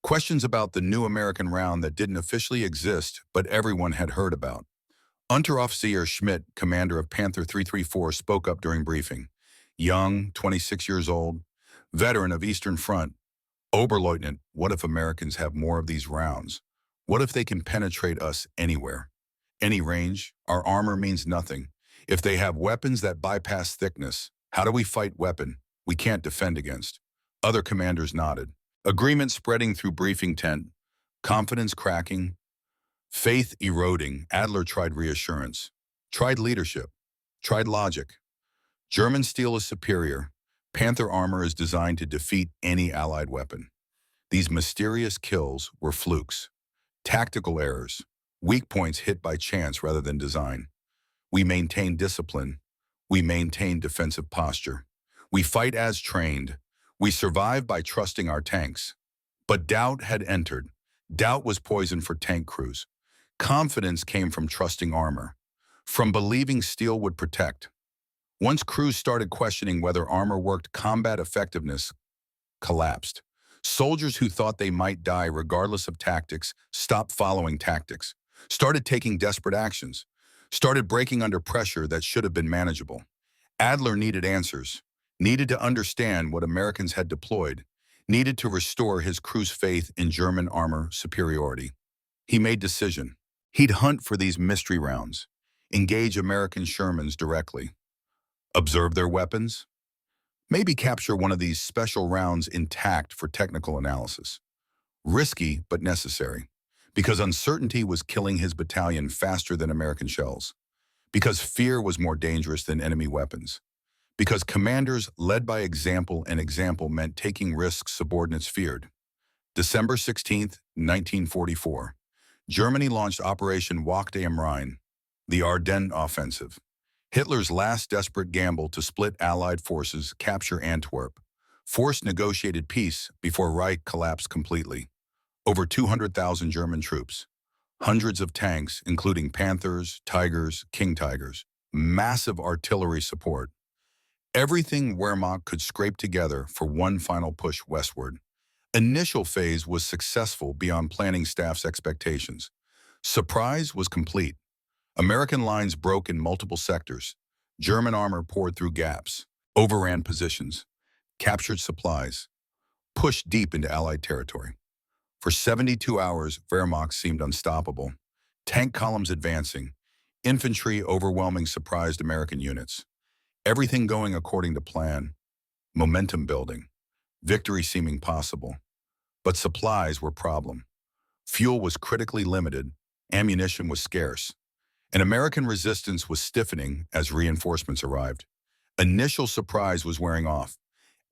questions about the new American round that didn't officially exist but everyone had heard about. Unteroffizier Schmidt, commander of Panther 334, spoke up during briefing. Young, 26 years old, veteran of Eastern Front. Oberleutnant, what if Americans have more of these rounds? What if they can penetrate us anywhere? Any range? Our armor means nothing. If they have weapons that bypass thickness, how do we fight weapon we can't defend against? Other commanders nodded. Agreement spreading through briefing tent. Confidence cracking. Faith eroding. Adler tried reassurance. Tried leadership. Tried logic. German steel is superior. Panther armor is designed to defeat any Allied weapon. These mysterious kills were flukes, tactical errors, weak points hit by chance rather than design. We maintain discipline. We maintain defensive posture. We fight as trained. We survive by trusting our tanks. But doubt had entered. Doubt was poison for tank crews. Confidence came from trusting armor, from believing steel would protect. Once crews started questioning whether armor worked, combat effectiveness collapsed. Soldiers who thought they might die regardless of tactics stopped following tactics, started taking desperate actions, started breaking under pressure that should have been manageable. Adler needed answers, needed to understand what Americans had deployed, needed to restore his crew's faith in German armor superiority. He made decision. He'd hunt for these mystery rounds, engage American Shermans directly, observe their weapons, maybe capture one of these special rounds intact for technical analysis. Risky, but necessary, because uncertainty was killing his battalion faster than American shells, because fear was more dangerous than enemy weapons, because commanders led by example, and example meant taking risks subordinates feared. December 16, 1944, Germany launched Operation Wacht am Rhein, the Ardennes Offensive. Hitler's last desperate gamble to split Allied forces, capture Antwerp, forced negotiated peace before Reich collapsed completely. Over 200,000 German troops, hundreds of tanks, including Panthers, Tigers, King Tigers, massive artillery support. Everything Wehrmacht could scrape together for one final push westward. Initial phase was successful beyond planning staff's expectations. Surprise was complete. American lines broke in multiple sectors. German armor poured through gaps, overran positions, captured supplies, pushed deep into Allied territory. For 72 hours, Wehrmacht seemed unstoppable. Tank columns advancing, infantry overwhelming surprised American units. Everything going according to plan, momentum building, victory seeming possible. But supplies were problem. Fuel was critically limited, ammunition was scarce, and American resistance was stiffening as reinforcements arrived. Initial surprise was wearing off.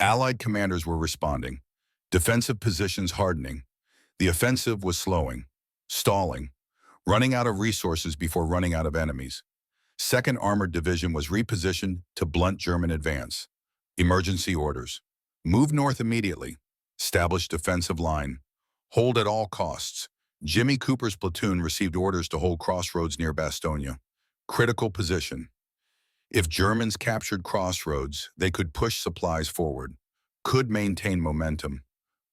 Allied commanders were responding, defensive positions hardening. The offensive was slowing, stalling, running out of resources before running out of enemies. 2nd Armored Division was repositioned to blunt German advance. Emergency orders. Move north immediately. Establish defensive line. Hold at all costs. Jimmy Cooper's platoon received orders to hold crossroads near Bastogne. Critical position. If Germans captured crossroads, they could push supplies forward, could maintain momentum,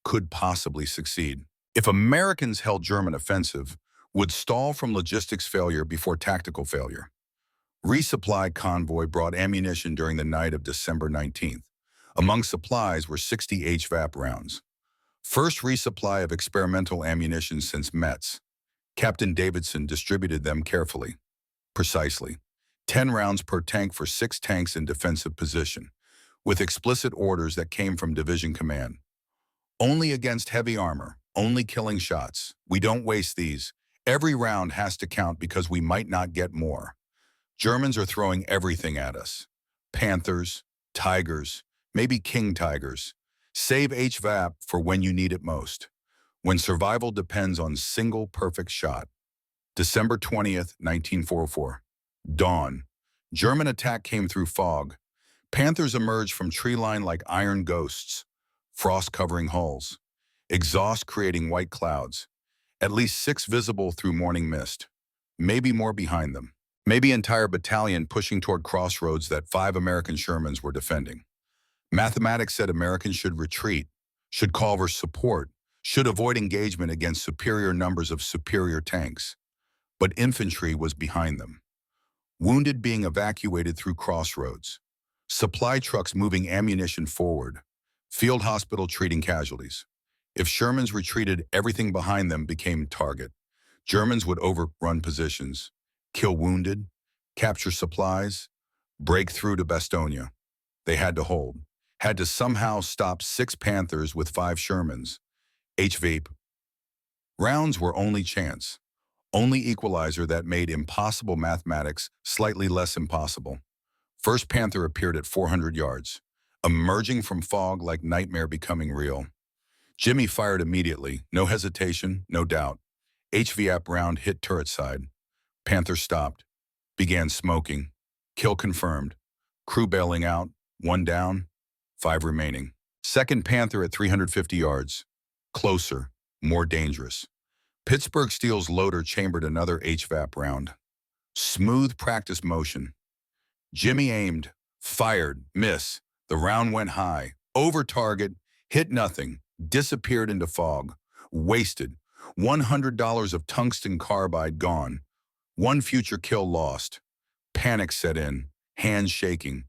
could possibly succeed. If Americans held German offensive, would stall from logistics failure before tactical failure. Resupply convoy brought ammunition during the night of December 19th. Among supplies were 60 HVAP rounds. First resupply of experimental ammunition since Metz. Captain Davidson distributed them carefully, precisely. 10 rounds per tank for 6 tanks in defensive position, with explicit orders that came from division command. Only against heavy armor, only killing shots. We don't waste these. Every round has to count because we might not get more. Germans are throwing everything at us. Panthers, Tigers, maybe King Tigers. Save HVAP for when you need it most, when survival depends on single perfect shot. December 20th, 1944. Dawn. German attack came through fog. Panthers emerged from tree line like iron ghosts, frost covering hulls, exhaust creating white clouds, at least 6 visible through morning mist, maybe more behind them, maybe entire battalion pushing toward crossroads that 5 American Shermans were defending. Mathematics said Americans should retreat, should call for support, should avoid engagement against superior numbers of superior tanks. But infantry was behind them. Wounded being evacuated through crossroads. Supply trucks moving ammunition forward. Field hospital treating casualties. If Shermans retreated, everything behind them became target. Germans would overrun positions, kill wounded, capture supplies, break through to Bastogne. They had to hold. Had to somehow stop 6 Panthers with 5 Shermans. HVAP. Rounds were only chance, only equalizer that made impossible mathematics slightly less impossible. First Panther appeared at 400 yards. emerging from fog like nightmare becoming real. Jimmy fired immediately, no hesitation, no doubt. HVAP round hit turret side. Panther stopped, began smoking. Kill confirmed. Crew bailing out, 1 down, 5 remaining. Second Panther at 350 yards. Closer, more dangerous. Pittsburgh Steel's loader chambered another HVAP round. Smooth practice motion. Jimmy aimed, fired, miss. The round went high, over target, hit nothing, disappeared into fog. Wasted. $100 of tungsten carbide gone. One future kill lost. Panic set in, hands shaking.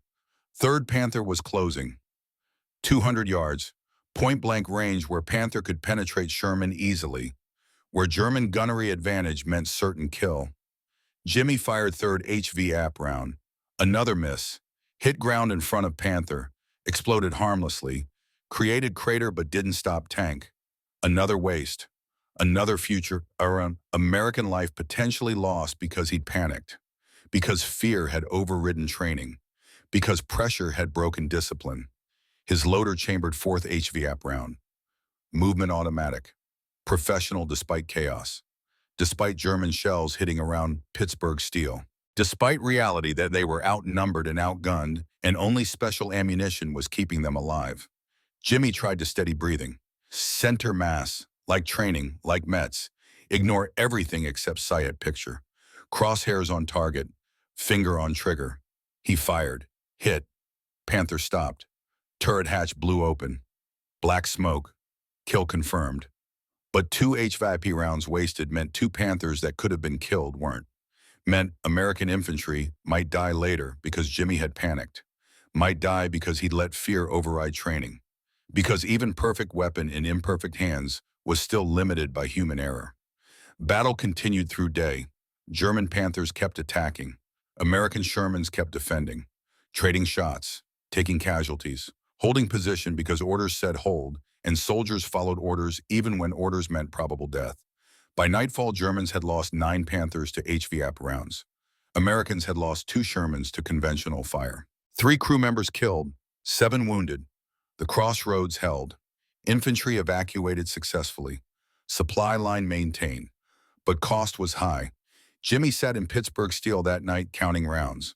Third Panther was closing. 200 yards, point-blank range where Panther could penetrate Sherman easily, where German gunnery advantage meant certain kill. Jimmy fired third HVAP round. Another miss. Hit ground in front of Panther. Exploded harmlessly. Created crater but didn't stop tank. Another waste. Another future around American life potentially lost because he'd panicked. Because fear had overridden training. Because pressure had broken discipline. His loader chambered fourth HVAP round. Movement automatic. Professional despite chaos. Despite German shells hitting around Pittsburgh Steel. Despite reality that they were outnumbered and outgunned, and only special ammunition was keeping them alive. Jimmy tried to steady breathing. Center mass, like training, like Mets. Ignore everything except sight picture. Crosshairs on target, finger on trigger. He fired, hit. Panther stopped. Turret hatch blew open. Black smoke. Kill confirmed. But 2 HVAP rounds wasted meant 2 Panthers that could have been killed weren't. Meant American infantry might die later because Jimmy had panicked. Might die because he'd let fear override training. Because even perfect weapon in imperfect hands was still limited by human error. Battle continued through day. German Panthers kept attacking. American Shermans kept defending. Trading shots, taking casualties, holding position because orders said hold, and soldiers followed orders even when orders meant probable death. By nightfall, Germans had lost 9 Panthers to HVAP rounds. Americans had lost 2 Shermans to conventional fire. 3 crew members killed, 7 wounded. The crossroads held. Infantry evacuated successfully. Supply line maintained. But cost was high. Jimmy sat in Pittsburgh Steel that night counting rounds.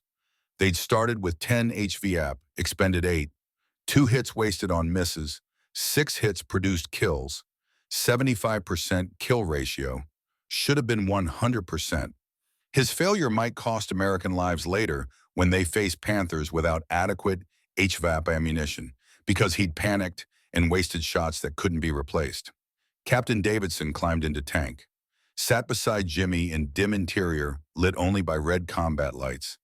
They'd started with 10 HVAP, expended 8. 2 hits wasted on misses. 6 hits produced kills. 75% kill ratio. Should have been 100%. His failure might cost American lives later when they faced Panthers without adequate HVAP ammunition because he'd panicked and wasted shots that couldn't be replaced. Captain Davidson climbed into tank. Sat beside Jimmy in dim interior, lit only by red combat lights.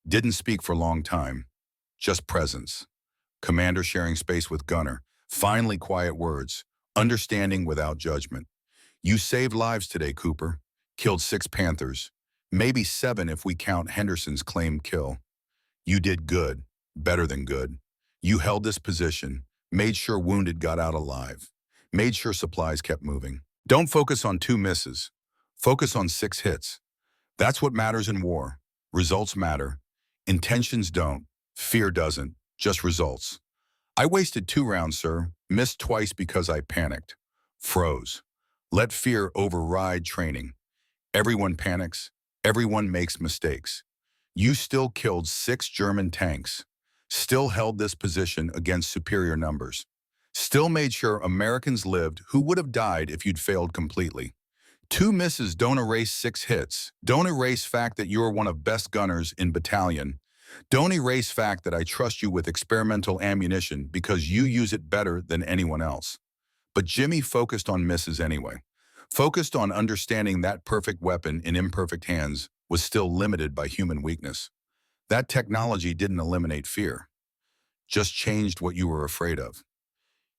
Didn't speak for a long time. Just presence. Commander sharing space with gunner. Finally quiet words. Understanding without judgment. You saved lives today, Cooper. Killed 6 Panthers. Maybe 7 if we count Henderson's claimed kill. You did good. Better than good. You held this position. Made sure wounded got out alive. Made sure supplies kept moving. Don't focus on 2 misses. Focus on 6 hits. That's what matters in war. Results matter. Intentions don't. Fear doesn't. Just results. I wasted 2 rounds, sir. Missed twice because I panicked. Froze. Let fear override training. Everyone panics. Everyone makes mistakes. You still killed 6 German tanks. Still held this position against superior numbers. Still made sure Americans lived who would have died if you'd failed completely. 2 misses don't erase 6 hits. Don't erase fact that you're one of best gunners in battalion. Don't erase fact that I trust you with experimental ammunition because you use it better than anyone else. But Jimmy focused on misses anyway. Focused on understanding that perfect weapon in imperfect hands was still limited by human weakness. That technology didn't eliminate fear. Just changed what you were afraid of.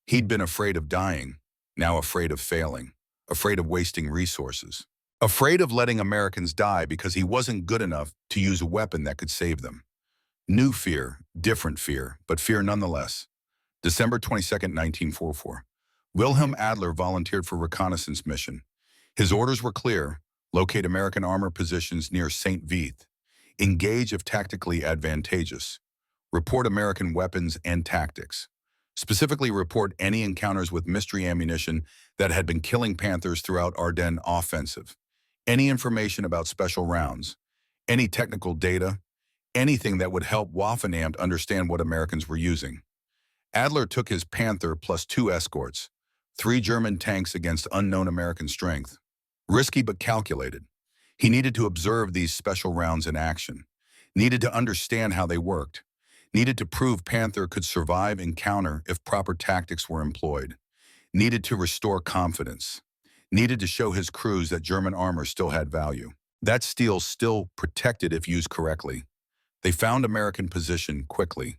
He'd been afraid of dying, now afraid of failing. Afraid of wasting resources. Afraid of letting Americans die because he wasn't good enough to use a weapon that could save them. New fear, different fear, but fear nonetheless. December 22nd, 1944. Wilhelm Adler volunteered for reconnaissance mission. His orders were clear: locate American armor positions near St. Vith. Engage if tactically advantageous. Report American weapons and tactics. Specifically report any encounters with mystery ammunition that had been killing Panthers throughout Ardennes offensive. Any information about special rounds. Any technical data. Anything that would help Waffen-Amt understand what Americans were using. Adler took his Panther plus 2 escorts, 3 German tanks against unknown American strength. Risky but calculated. He needed to observe these special rounds in action, needed to understand how they worked, needed to prove Panther could survive encounter if proper tactics were employed, needed to restore confidence, needed to show his crews that German armor still had value. That steel still protected if used correctly. They found American position quickly.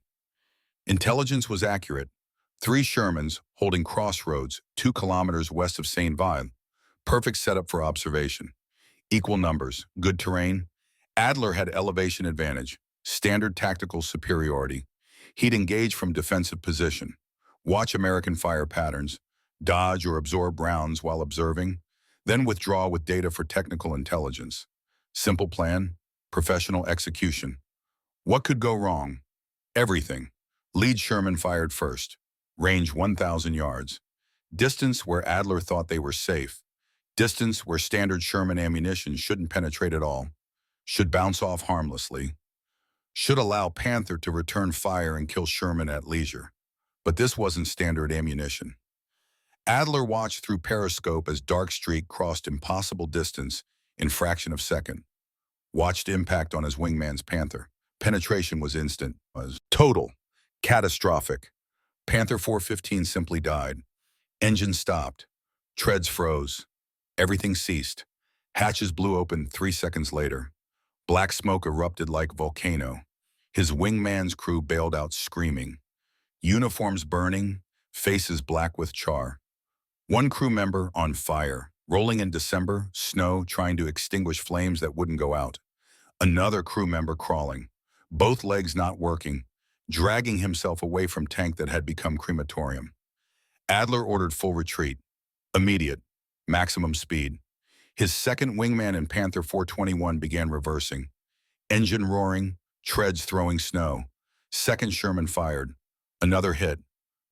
Intelligence was accurate. 3 Shermans holding crossroads 2 kilometers west of Saint-Ville. Perfect setup for observation. Equal numbers, good terrain. Adler had elevation advantage, standard tactical superiority. He'd engage from defensive position, watch American fire patterns, dodge or absorb rounds while observing, then withdraw with data for technical intelligence. Simple plan, professional execution. What could go wrong? Everything. Lead Sherman fired first. Range 1,000 yards. Distance where Adler thought they were safe. Distance where standard Sherman ammunition shouldn't penetrate at all. Should bounce off harmlessly. Should allow Panther to return fire and kill Sherman at leisure. But this wasn't standard ammunition. Adler watched through periscope as dark streak crossed impossible distance in fraction of second. Watched impact on his wingman's Panther. Penetration was instant, was total, catastrophic. Panther 415 simply died. Engine stopped. Treads froze. Everything ceased. Hatches blew open 3 seconds later. Black smoke erupted like volcano. His wingman's crew bailed out screaming. Uniforms burning, faces black with char. One crew member on fire, rolling in December, snow trying to extinguish flames that wouldn't go out. Another crew member crawling, both legs not working, dragging himself away from tank that had become crematorium. Adler ordered full retreat, immediate, maximum speed. His second wingman in Panther 421 began reversing. Engine roaring, treads throwing snow. Second Sherman fired. Another hit,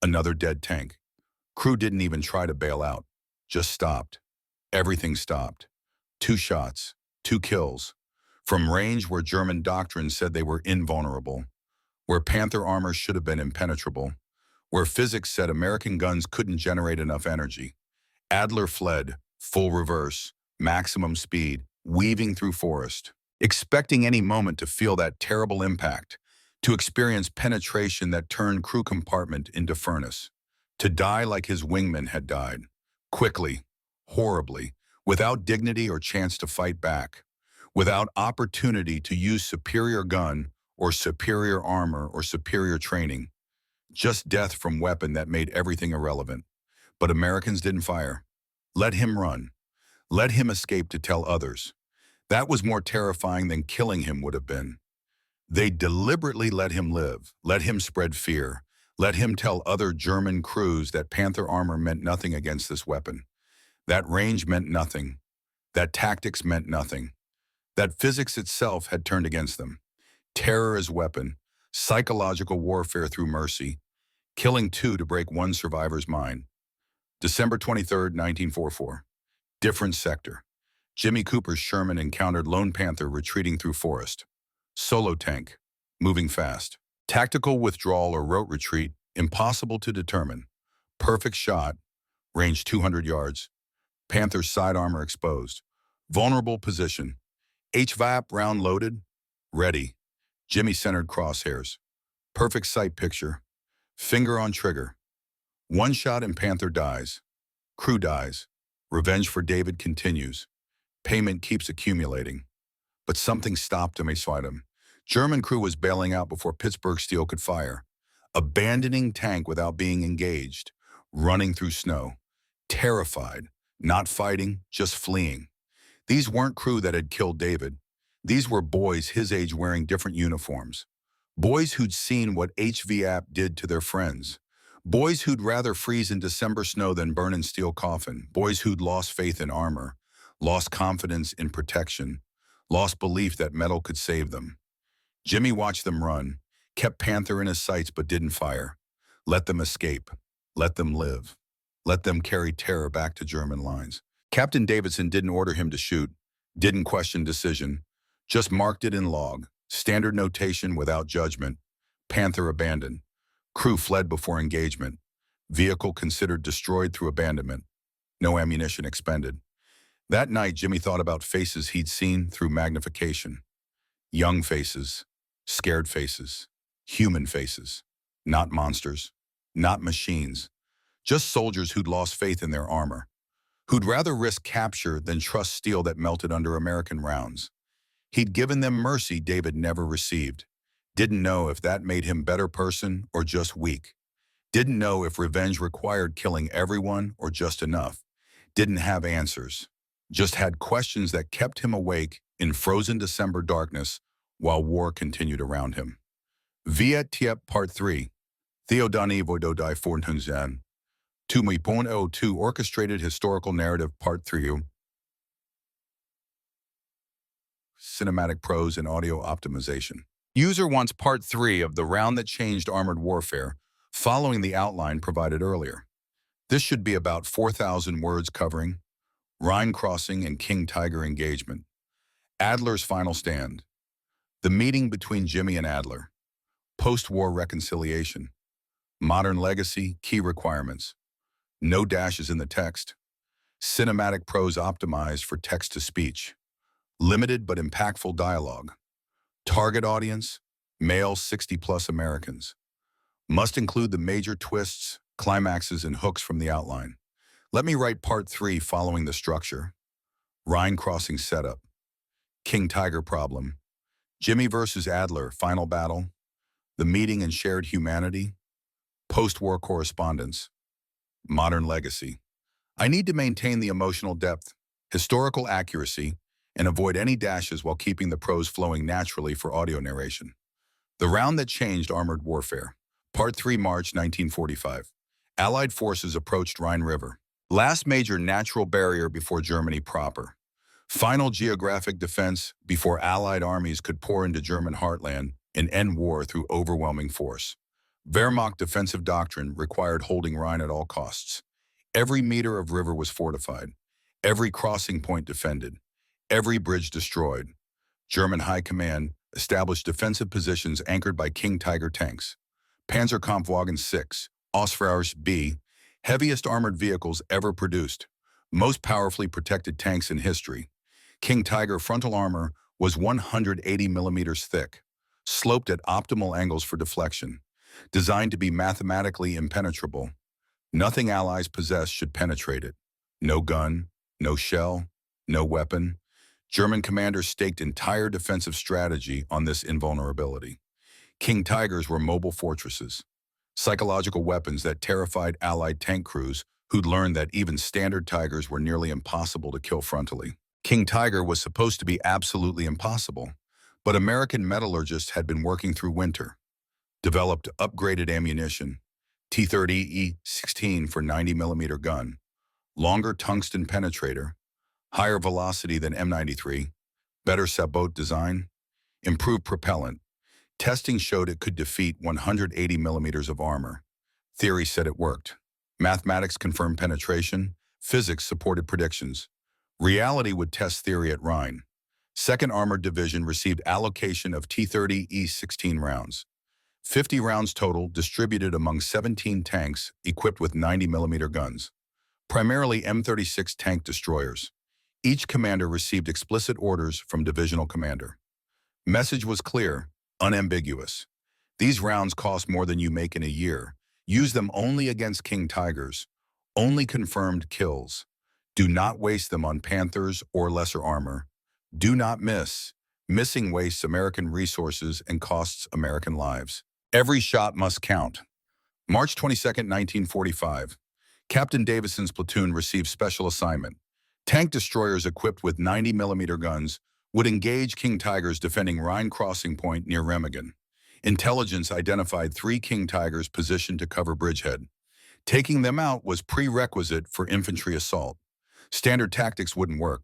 another dead tank. Crew didn't even try to bail out, just stopped. Everything stopped. 2 shots, 2 kills. From range where German doctrine said they were invulnerable, where Panther armor should have been impenetrable, where physics said American guns couldn't generate enough energy. Adler fled, full reverse, maximum speed, weaving through forest, expecting any moment to feel that terrible impact, to experience penetration that turned crew compartment into furnace, to die like his wingman had died, quickly, horribly, without dignity or chance to fight back, without opportunity to use superior gun or superior armor or superior training, just death from weapon that made everything irrelevant. But Americans didn't fire. Let him run. Let him escape to tell others. That was more terrifying than killing him would have been. They deliberately let him live, let him spread fear, let him tell other German crews that Panther armor meant nothing against this weapon. That range meant nothing. That tactics meant nothing. That physics itself had turned against them. Terror as weapon, psychological warfare through mercy, killing 2 to break 1 survivor's mind. December 23, 1944. Different sector. Jimmy Cooper's Sherman encountered Lone Panther retreating through forest. Solo tank, moving fast. Tactical withdrawal or rote retreat, impossible to determine. Perfect shot, range 200 yards. Panther's side armor exposed. Vulnerable position. HVAP round loaded, ready. Jimmy centered crosshairs. Perfect sight picture. Finger on trigger. 1 shot and Panther dies. Crew dies. Revenge for David continues. Payment keeps accumulating. But something stopped him. German crew was bailing out before Pittsburgh Steel could fire. Abandoning tank without being engaged. Running through snow. Terrified. Not fighting, just fleeing. These weren't crew that had killed David. These were boys his age wearing different uniforms. Boys who'd seen what HVAP did to their friends. Boys who'd rather freeze in December snow than burn in steel coffin. Boys who'd lost faith in armor, lost confidence in protection, lost belief that metal could save them. Jimmy watched them run, kept Panther in his sights but didn't fire. Let them escape. Let them live. Let them carry terror back to German lines. Captain Davidson didn't order him to shoot, didn't question decision, just marked it in log. Standard notation without judgment. Panther abandoned. Crew fled before engagement. Vehicle considered destroyed through abandonment. No ammunition expended. That night, Jimmy thought about faces he'd seen through magnification. Young faces, scared faces, human faces. Not monsters, not machines. Just soldiers who'd lost faith in their armor, who'd rather risk capture than trust steel that melted under American rounds. He'd given them mercy David never received. Didn't know if that made him better person or just weak. Didn't know if revenge required killing everyone or just enough. Didn't have answers. Just had questions that kept him awake in frozen December darkness while war continued around him. Viet Tiep Part 3. Theodani Voidodai Fornhunzan. 2.02 Orchestrated Historical Narrative Part 3. Cinematic Prose and Audio Optimization. User wants Part 3 of the round that changed armored warfare, following the outline provided earlier. This should be about 4,000 words covering Rhine crossing and King Tiger engagement. Adler's final stand. The meeting between Jimmy and Adler. Post-war reconciliation. Modern legacy, key requirements. No dashes in the text. Cinematic prose optimized for text-to-speech. Limited but impactful dialogue. Target audience, male 60-plus Americans. Must include the major twists, climaxes, and hooks from the outline. Let me write Part 3 following the structure. Rhine crossing setup. King Tiger problem. Jimmy versus Adler, final battle. The meeting and shared humanity. Post-war correspondence. Modern legacy. I need to maintain the emotional depth, historical accuracy, and avoid any dashes while keeping the prose flowing naturally for audio narration. The round that changed armored warfare. Part 3, March 1945. Allied forces approached Rhine River. Last major natural barrier before Germany proper. Final geographic defense before Allied armies could pour into German heartland and end war through overwhelming force. Wehrmacht defensive doctrine required holding Rhine at all costs. Every meter of river was fortified. Every crossing point defended. Every bridge destroyed. German high command established defensive positions anchored by King Tiger tanks. Panzerkampfwagen 6, Ausfuhrers B, heaviest armored vehicles ever produced, most powerfully protected tanks in history. King Tiger frontal armor was 180 millimeters thick, sloped at optimal angles for deflection, designed to be mathematically impenetrable. Nothing Allies possessed should penetrate it. No gun, no shell, no weapon. German commanders staked entire defensive strategy on this invulnerability. King Tigers were mobile fortresses, psychological weapons that terrified Allied tank crews who'd learned that even standard Tigers were nearly impossible to kill frontally. King Tiger was supposed to be absolutely impossible, but American metallurgists had been working through winter, developed upgraded ammunition, T-30E-16 for 90-millimeter gun, longer tungsten penetrator, higher velocity than M93, better sabot design, improved propellant. Testing showed it could defeat 180 millimeters of armor. Theory said it worked. Mathematics confirmed penetration. Physics supported predictions. Reality would test theory at Rhine. 2nd Armored Division received allocation of T-30E-16 rounds. 50 rounds total distributed among 17 tanks equipped with 90-millimeter guns, primarily M36 tank destroyers. Each commander received explicit orders from divisional commander. Message was clear, unambiguous. These rounds cost more than you make in a year. Use them only against King Tigers. Only confirmed kills. Do not waste them on Panthers or lesser armor. Do not miss. Missing wastes American resources and costs American lives. Every shot must count. March 22, 1945. Captain Davison's platoon received special assignment. Tank destroyers equipped with 90-millimeter guns would engage King Tigers defending Rhine crossing point near Remagen. Intelligence identified 3 King Tigers positioned to cover bridgehead. Taking them out was prerequisite for infantry assault. Standard tactics wouldn't work.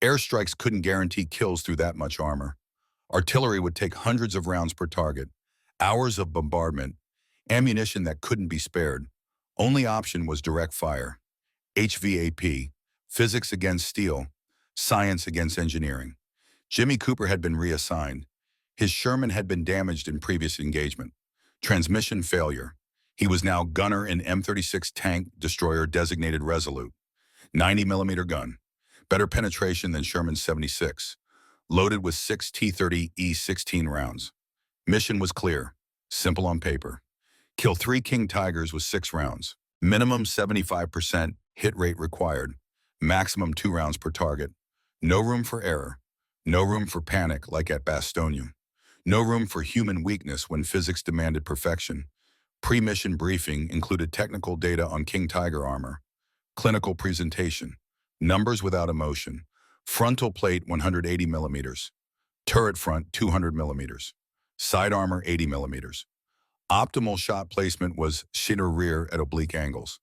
Airstrikes couldn't guarantee kills through that much armor. Artillery would take hundreds of rounds per target. Hours of bombardment, ammunition that couldn't be spared. Only option was direct fire. HVAP, physics against steel, science against engineering. Jimmy Cooper had been reassigned. His Sherman had been damaged in previous engagement. Transmission failure. He was now gunner in M36 tank destroyer designated Resolute. 90-millimeter gun. Better penetration than Sherman's 76. Loaded with 6 T-30E-16 rounds. Mission was clear. Simple on paper. Kill 3 King Tigers with 6 rounds. Minimum 75% hit rate required. Maximum 2 rounds per target. No room for error. No room for panic like at Bastogne. No room for human weakness when physics demanded perfection. Pre-mission briefing included technical data on King Tiger armor. Clinical presentation. Numbers without emotion. Frontal plate 180 millimeters. Turret front 200 millimeters. Side armor 80 millimeters. Optimal shot placement was center rear at oblique angles,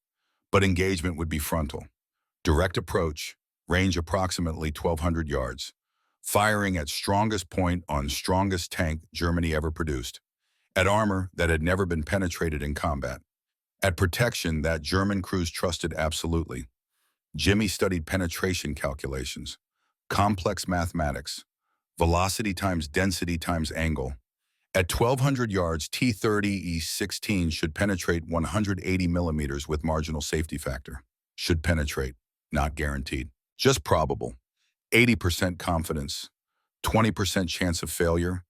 but engagement would be frontal. Direct approach, range approximately 1,200 yards. Firing at strongest point on strongest tank Germany ever produced. At armor that had never been penetrated in combat. At protection that German crews trusted absolutely. Jimmy studied penetration calculations, complex mathematics, velocity times density times angle. At 1,200 yards, T-30E-16 should penetrate 180 millimeters with marginal safety factor. Should penetrate, not guaranteed. Just probable. 80% confidence, 20% chance of failure,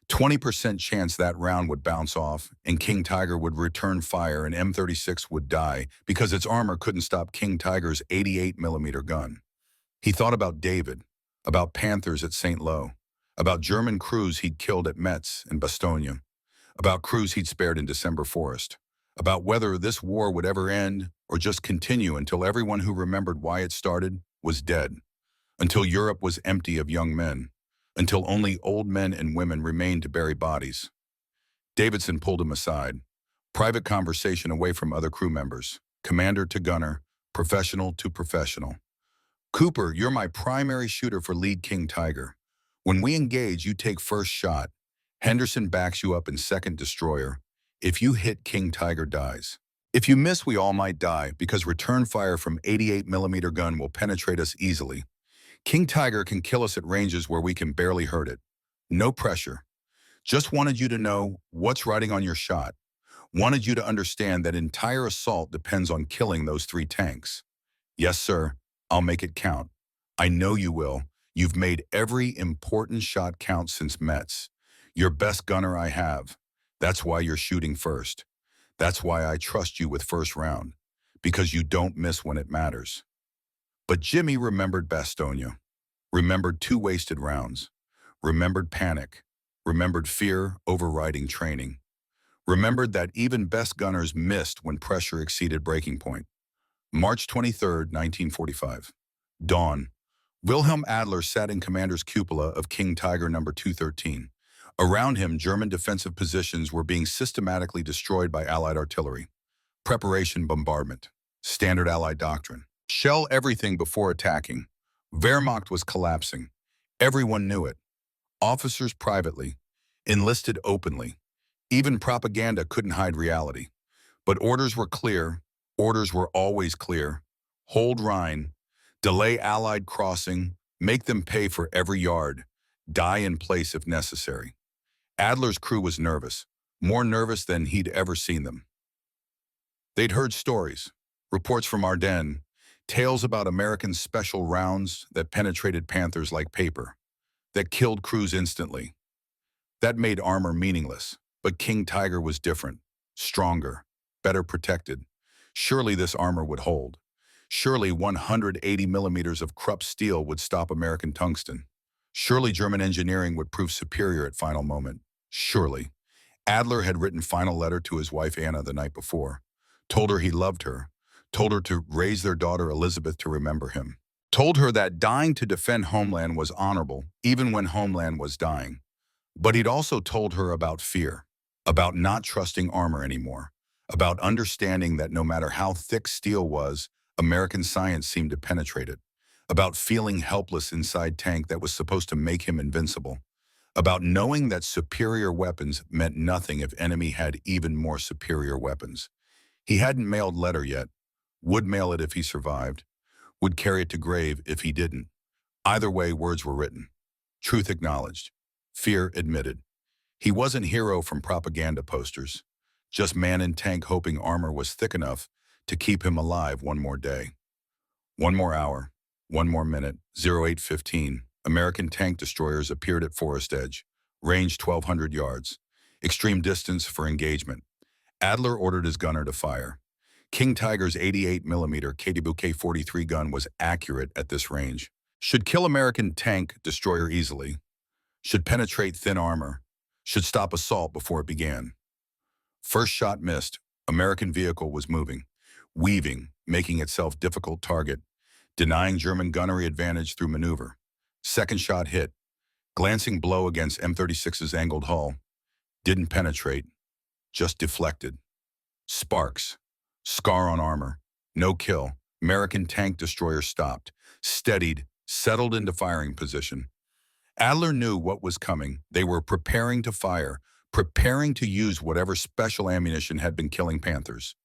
20% chance that round would bounce off and King Tiger would return fire and M36 would die because its armor couldn't stop King Tiger's 88-millimeter gun. He thought about David, about Panthers at St. Lo, about German crews he'd killed at Metz and Bastogne, about crews he'd spared in December Forest, about whether this war would ever end or just continue until everyone who remembered why it started was dead, until Europe was empty of young men, until only old men and women remained to bury bodies. Davidson pulled him aside. Private conversation away from other crew members, commander to gunner, professional to professional. Cooper, you're my primary shooter for lead King Tiger. When we engage, you take first shot. Henderson backs you up in second destroyer. If you hit, King Tiger dies. If you miss, we all might die because return fire from 88-millimeter gun will penetrate us easily. King Tiger can kill us at ranges where we can barely hurt it. No pressure. Just wanted you to know what's riding on your shot. Wanted you to understand that entire assault depends on killing those 3 tanks. Yes, sir. I'll make it count. I know you will. You've made every important shot count since Metz. You're best gunner I have. That's why you're shooting first. That's why I trust you with first round. Because you don't miss when it matters. But Jimmy remembered Bastogne, remembered 2 wasted rounds, remembered panic, remembered fear overriding training, remembered that even best gunners missed when pressure exceeded breaking point. March 23, 1945. Dawn. Wilhelm Adler sat in commander's cupola of King Tiger No. 213. Around him, German defensive positions were being systematically destroyed by Allied artillery. Preparation bombardment. Standard Allied doctrine. Shell everything before attacking. Wehrmacht was collapsing. Everyone knew it. Officers privately. Enlisted openly. Even propaganda couldn't hide reality. But orders were clear. Orders were always clear. Hold Rhine. Delay Allied crossing. Make them pay for every yard. Die in place if necessary. Adler's crew was nervous. More nervous than he'd ever seen them. They'd heard stories. Reports from Ardennes. Tales about American special rounds that penetrated Panthers like paper, that killed crews instantly. That made armor meaningless, but King Tiger was different, stronger, better protected. Surely this armor would hold. Surely 180 millimeters of Krupp steel would stop American tungsten. Surely German engineering would prove superior at final moment. Surely. Adler had written final letter to his wife Anna the night before, told her he loved her, told her to raise their daughter Elizabeth to remember him, told her that dying to defend homeland was honorable, even when homeland was dying. But he'd also told her about fear, about not trusting armor anymore, about understanding that no matter how thick steel was, American science seemed to penetrate it, about feeling helpless inside tank that was supposed to make him invincible, about knowing that superior weapons meant nothing if enemy had even more superior weapons. He hadn't mailed letter yet, would mail it if he survived, would carry it to grave if he didn't. Either way, words were written. Truth acknowledged. Fear admitted. He wasn't hero from propaganda posters, just man in tank hoping armor was thick enough to keep him alive one more day. One more hour, one more minute, 0815. American tank destroyers appeared at Forest Edge, range 1,200 yards. Extreme distance for engagement. Adler ordered his gunner to fire. King Tiger's 88mm KWK-43 gun was accurate at this range. Should kill American tank destroyer easily. Should penetrate thin armor. Should stop assault before it began. First shot missed. American vehicle was moving, weaving, making itself difficult target, denying German gunnery advantage through maneuver. Second shot hit. Glancing blow against M36's angled hull. Didn't penetrate, just deflected. Sparks. Scar on armor. No kill. American tank destroyer stopped, steadied, settled into firing position. Adler knew what was coming. They were preparing to fire, preparing to use whatever special ammunition had been killing Panthers.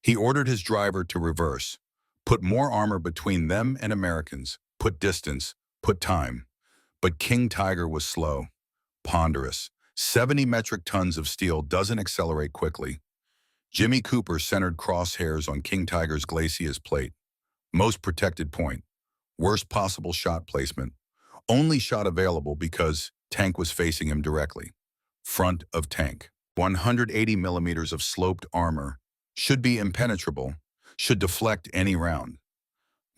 He ordered his driver to reverse, put more armor between them and Americans, put distance, put time. But King Tiger was slow, ponderous. 70 metric tons of steel doesn't accelerate quickly. Jimmy Cooper centered crosshairs on King Tiger's glacis plate. Most protected point. Worst possible shot placement. Only shot available because tank was facing him directly. Front of tank. 180 millimeters of sloped armor. Should be impenetrable. Should deflect any round.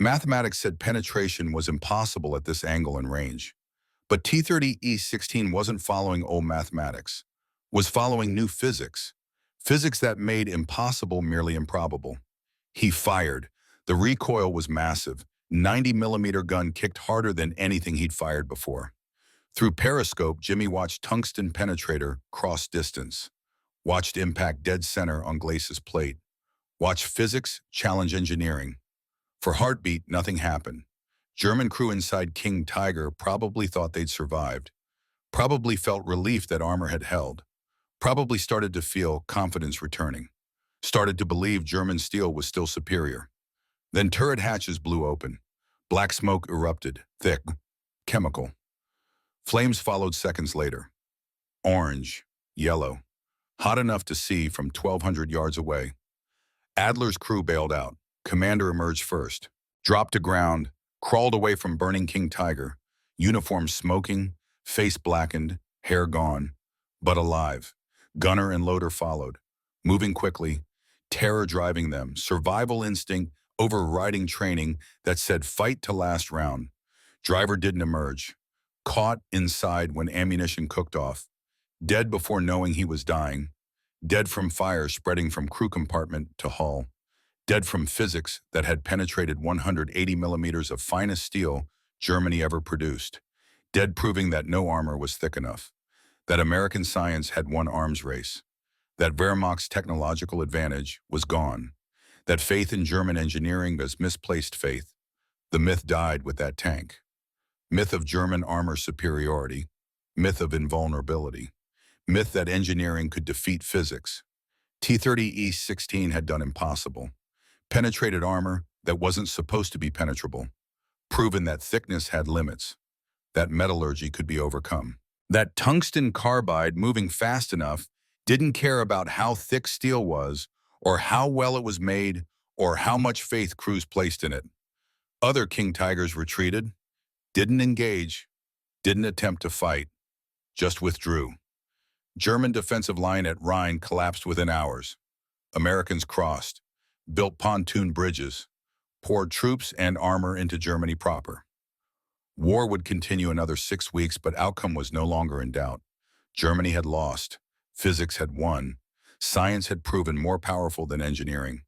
Mathematics said penetration was impossible at this angle and range. But T-30E-16 wasn't following old mathematics. Was following new physics. Physics that made impossible merely improbable. He fired. The recoil was massive. 90mm gun kicked harder than anything he'd fired before. Through periscope, Jimmy watched tungsten penetrator cross distance. Watched impact dead center on glacis plate. Watched physics challenge engineering. For heartbeat, nothing happened. German crew inside King Tiger probably thought they'd survived. Probably felt relief that armor had held. Probably started to feel confidence returning. Started to believe German steel was still superior. Then turret hatches blew open. Black smoke erupted, thick, chemical. Flames followed seconds later. Orange, yellow, hot enough to see from 1,200 yards away. Adler's crew bailed out. Commander emerged first. Dropped to ground, crawled away from burning King Tiger. Uniform smoking, face blackened, hair gone, but alive. Gunner and loader followed. Moving quickly, terror driving them, survival instinct overriding training that said fight to last round. Driver didn't emerge. Caught inside when ammunition cooked off. Dead before knowing he was dying. Dead from fire spreading from crew compartment to hull. Dead from physics that had penetrated 180 millimeters of finest steel Germany ever produced. Dead proving that no armor was thick enough. That American science had won arms race. That Wehrmacht's technological advantage was gone. That faith in German engineering was misplaced faith. The myth died with that tank. Myth of German armor superiority. Myth of invulnerability. Myth that engineering could defeat physics. T-30E-16 had done impossible. Penetrated armor that wasn't supposed to be penetrable. Proven that thickness had limits. That metallurgy could be overcome. That tungsten carbide moving fast enough didn't care about how thick steel was, or how well it was made, or how much faith crews placed in it. Other King Tigers retreated, didn't engage, didn't attempt to fight, just withdrew. German defensive line at Rhine collapsed within hours. Americans crossed, built pontoon bridges, poured troops and armor into Germany proper. War would continue another 6 weeks, but outcome was no longer in doubt. Germany had lost, physics had won, science had proven more powerful than engineering.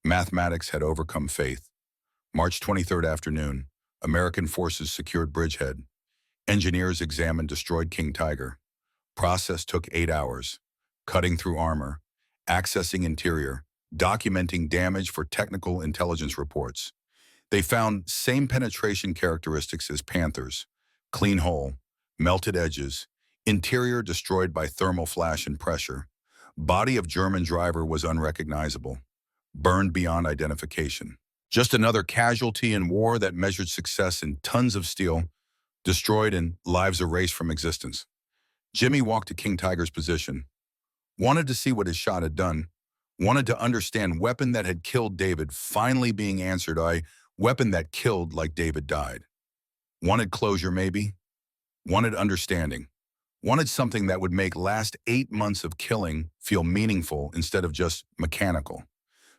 Mathematics had overcome faith. March 23rd afternoon, American forces secured Bridgehead. Engineers examined destroyed King Tiger. Process took 8 hours. Cutting through armor, accessing interior, documenting damage for technical intelligence reports. They found same penetration characteristics as Panthers. Clean hull, melted edges, Interior destroyed by thermal flash and pressure. Body of German driver was unrecognizable, burned beyond identification. Just another casualty in war that measured success in tons of steel, destroyed and lives erased from existence. Jimmy walked to King Tiger's position, wanted to see what his shot had done, wanted to understand weapon that had killed David finally being answered by weapon that killed like David died. Wanted closure maybe, wanted understanding, wanted something that would make last 8 months of killing feel meaningful instead of just mechanical.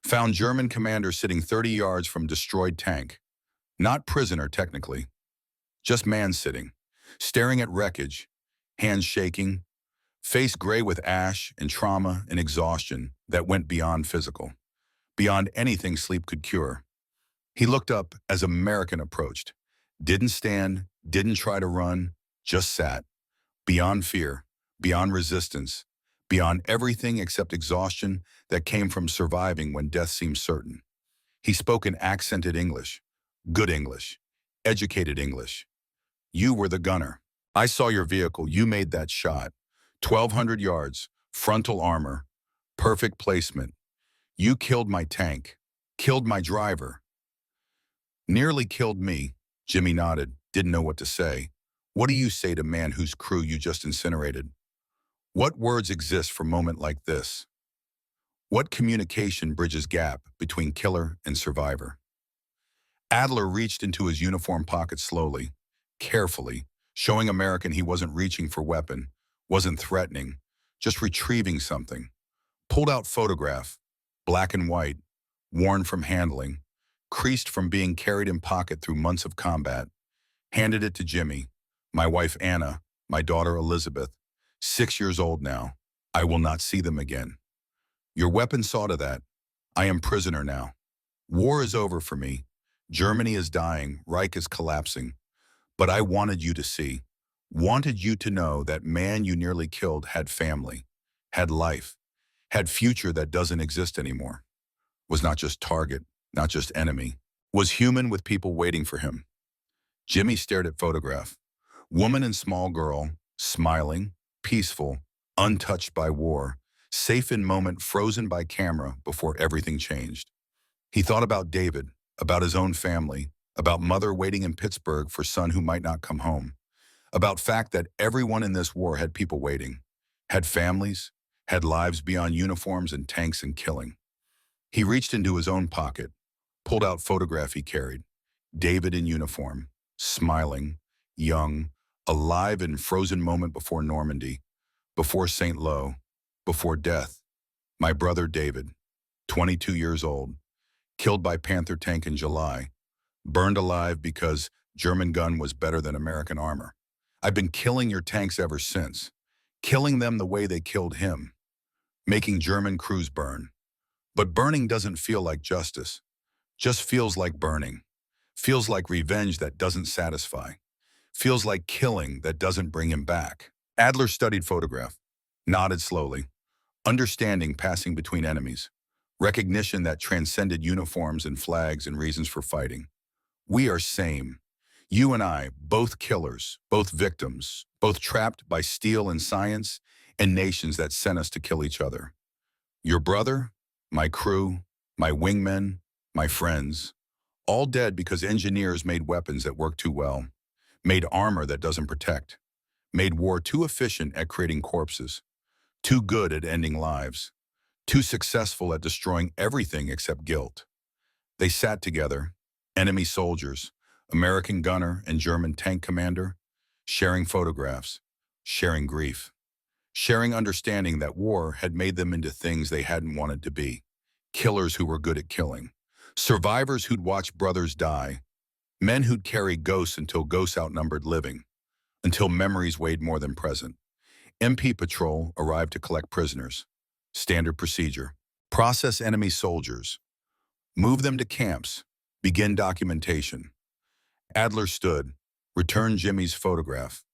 Found German commander sitting 30 yards from destroyed tank. Not prisoner technically, just man sitting, staring at wreckage, hands shaking, face gray with ash and trauma and exhaustion that went beyond physical, beyond anything sleep could cure. He looked up as American approached. Didn't stand, didn't try to run, just sat. Beyond fear, beyond resistance, beyond everything except exhaustion that came from surviving when death seemed certain. He spoke in accented English, good English, educated English. You were the gunner. I saw your vehicle. You made that shot. 1,200 yards, frontal armor, perfect placement. You killed my tank, killed my driver. Nearly killed me. Jimmy nodded, didn't know what to say. What do you say to man whose crew you just incinerated? What words exist for a moment like this? What communication bridges gap between killer and survivor? Adler reached into his uniform pocket slowly, carefully, showing American he wasn't reaching for weapon, wasn't threatening, just retrieving something. Pulled out photograph, black and white, worn from handling, creased from being carried in pocket through months of combat. Handed it to Jimmy, my wife Anna, my daughter Elizabeth, 6 years old now. I will not see them again. Your weapon saw to that. I am prisoner now. War is over for me. Germany is dying, Reich is collapsing. But I wanted you to see, wanted you to know that man you nearly killed had family, had life, had future that doesn't exist anymore. Was not just target, not just enemy. Was human with people waiting for him. Jimmy stared at photograph. Woman and small girl, smiling, peaceful, untouched by war, safe in moment frozen by camera before everything changed. He thought about David, about his own family, about mother waiting in Pittsburgh for son who might not come home, about fact that everyone in this war had people waiting, had families, had lives beyond uniforms and tanks and killing. He reached into his own pocket, pulled out photograph he carried, David in uniform, smiling, young, alive in frozen moment before Normandy, before St. Lo, before death. My brother David, 22 years old, killed by Panther tank in July, burned alive because German gun was better than American armor. I've been killing your tanks ever since, killing them the way they killed him, making German crews burn. But burning doesn't feel like justice, just feels like burning, feels like revenge that doesn't satisfy, feels like killing that doesn't bring him back. Adler studied photograph, nodded slowly, understanding passing between enemies, recognition that transcended uniforms and flags and reasons for fighting. We are same. You and I, both killers, both victims, both trapped by steel and science and nations that sent us to kill each other. Your brother, my crew, my wingmen, my friends, all dead because engineers made weapons that work too well, made armor that doesn't protect, made war too efficient at creating corpses, too good at ending lives, too successful at destroying everything except guilt. They sat together, enemy soldiers, American gunner and German tank commander, sharing photographs, sharing grief, sharing understanding that war had made them into things they hadn't wanted to be, killers who were good at killing, survivors who'd watch brothers die, men who'd carry ghosts until ghosts outnumbered living, until memories weighed more than present. MP Patrol arrived to collect prisoners. Standard procedure. Process enemy soldiers. Move them to camps. Begin documentation. Adler stood, returned Jimmy's photograph.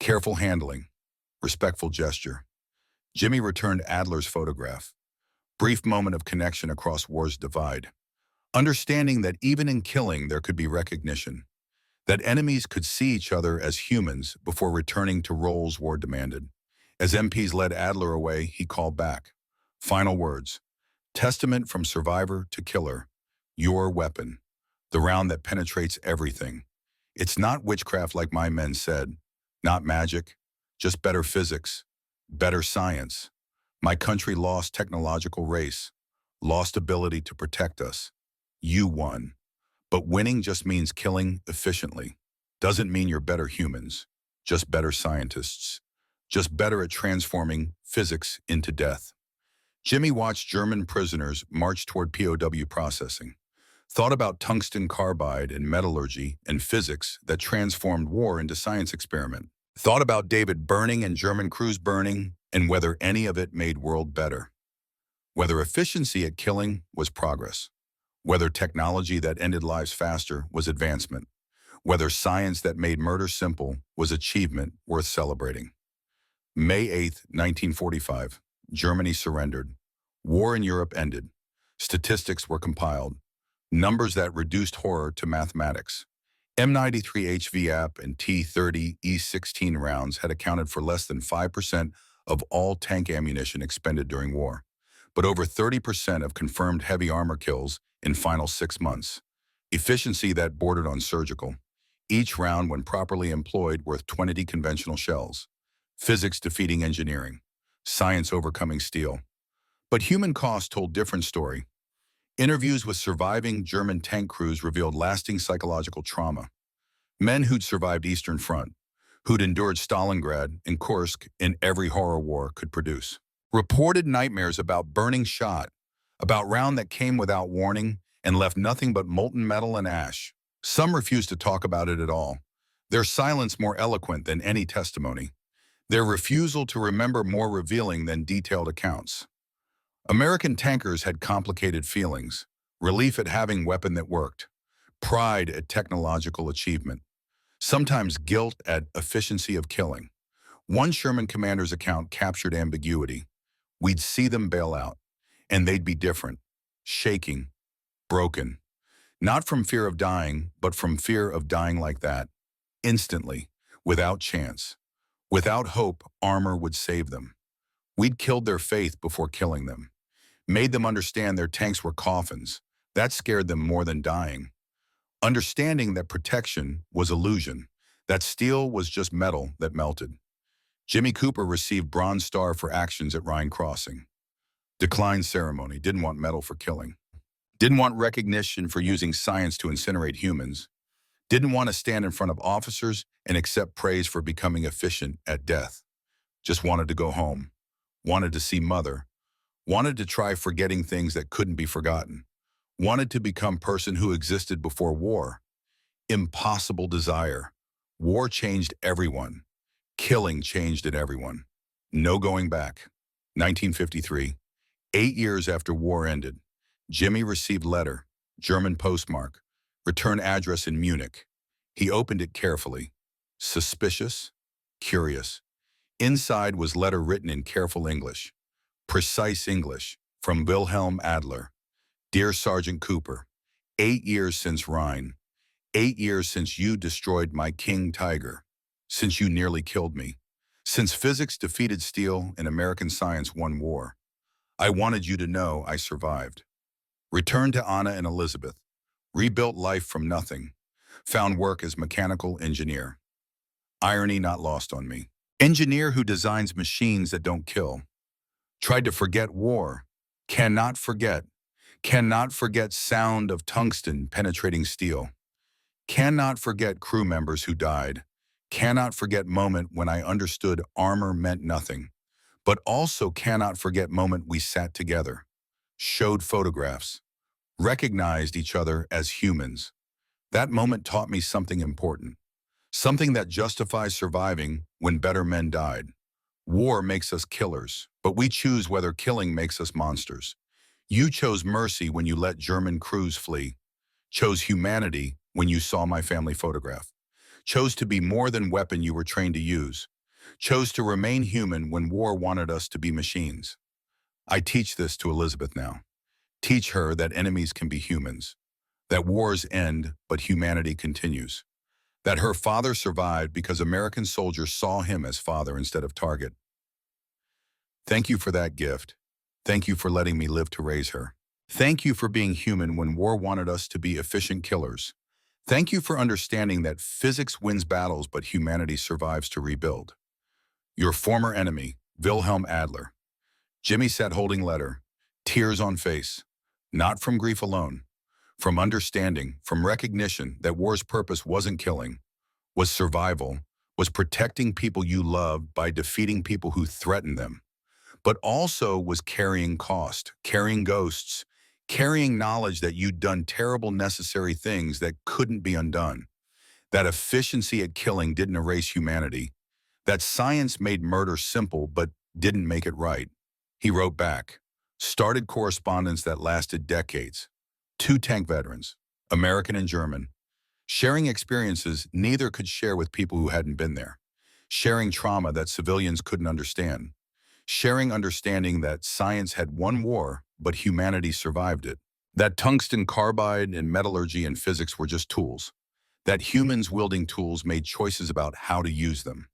Careful handling, respectful gesture. Jimmy returned Adler's photograph. Brief moment of connection across war's divide. Understanding that even in killing there could be recognition. That enemies could see each other as humans before returning to roles war demanded. As MPs led Adler away, he called back. Final words. Testament from survivor to killer. Your weapon. The round that penetrates everything. It's not witchcraft like my men said. Not magic. Just better physics. Better science. My country lost technological race. Lost ability to protect us. You won. But winning just means killing efficiently. Doesn't mean you're better humans. Just better scientists. Just better at transforming physics into death. Jimmy watched German prisoners march toward POW processing. Thought about tungsten carbide and metallurgy and physics that transformed war into science experiment. Thought about David burning and German crews burning and whether any of it made world better. Whether efficiency at killing was progress. Whether technology that ended lives faster was advancement. Whether science that made murder simple was achievement worth celebrating. May 8, 1945, Germany surrendered. War in Europe ended. Statistics were compiled. Numbers that reduced horror to mathematics. M93 HVAP and T30 E16 rounds had accounted for less than 5% of all tank ammunition expended during war, but over 30% of confirmed heavy armor kills in final 6 months. Efficiency that bordered on surgical. Each round, when properly employed, worth 20 conventional shells. Physics defeating engineering. Science overcoming steel. But human cost told different story. Interviews with surviving German tank crews revealed lasting psychological trauma. Men who'd survived Eastern Front, who'd endured Stalingrad and Kursk in every horror war could produce. Reported nightmares about burning shot, about round that came without warning and left nothing but molten metal and ash. Some refused to talk about it at all, their silence more eloquent than any testimony, their refusal to remember more revealing than detailed accounts. American tankers had complicated feelings, relief at having weapon that worked, pride at technological achievement, sometimes guilt at efficiency of killing. One Sherman commander's account captured ambiguity. We'd see them bail out, and they'd be different, shaking, broken, not from fear of dying, but from fear of dying like that, instantly, without chance. Without hope, armor would save them. We'd killed their faith before killing them. Made them understand their tanks were coffins. That scared them more than dying. Understanding that protection was illusion, that steel was just metal that melted. Jimmy Cooper received Bronze Star for actions at Rhine Crossing. Declined ceremony, didn't want medal for killing. Didn't want recognition for using science to incinerate humans. Didn't want to stand in front of officers and accept praise for becoming efficient at death. Just wanted to go home. Wanted to see mother. Wanted to try forgetting things that couldn't be forgotten. Wanted to become person who existed before war. Impossible desire. War changed everyone. Killing changed it everyone. No going back. 1953. 8 years after war ended. Jimmy received letter, German postmark, return address in Munich. He opened it carefully. Suspicious, curious. Inside was letter written in careful English. Precise English, from Wilhelm Adler. Dear Sergeant Cooper, 8 years since Rhine. 8 years since you destroyed my King Tiger. Since you nearly killed me. Since physics defeated steel and American science won war. I wanted you to know I survived. Returned to Anna and Elizabeth. Rebuilt life from nothing. Found work as mechanical engineer. Irony not lost on me. Engineer who designs machines that don't kill. Tried to forget war. Cannot forget. Cannot forget sound of tungsten penetrating steel. Cannot forget crew members who died. Cannot forget moment when I understood armor meant nothing. But also cannot forget moment we sat together. Showed photographs. Recognized each other as humans. That moment taught me something important. Something that justifies surviving when better men died. War makes us killers, but we choose whether killing makes us monsters. You chose mercy when you let German crews flee. Chose humanity when you saw my family photograph. Chose to be more than weapon you were trained to use. Chose to remain human when war wanted us to be machines. I teach this to Elizabeth now. Teach her that enemies can be humans. That wars end, but humanity continues. That her father survived because American soldiers saw him as father instead of target. Thank you for that gift. Thank you for letting me live to raise her. Thank you for being human when war wanted us to be efficient killers. Thank you for understanding that physics wins battles but humanity survives to rebuild. Your former enemy, Wilhelm Adler. Jimmy sat holding letter, tears on face, not from grief alone, from understanding, from recognition that war's purpose wasn't killing, was survival, was protecting people you loved by defeating people who threatened them, but also was carrying cost, carrying ghosts, carrying knowledge that you'd done terrible necessary things that couldn't be undone, that efficiency at killing didn't erase humanity, that science made murder simple but didn't make it right. He wrote back, started correspondence that lasted decades. Two tank veterans, American and German, sharing experiences neither could share with people who hadn't been there, sharing trauma that civilians couldn't understand, sharing understanding that science had won war, but humanity survived it, that tungsten carbide and metallurgy and physics were just tools, that humans wielding tools made choices about how to use them,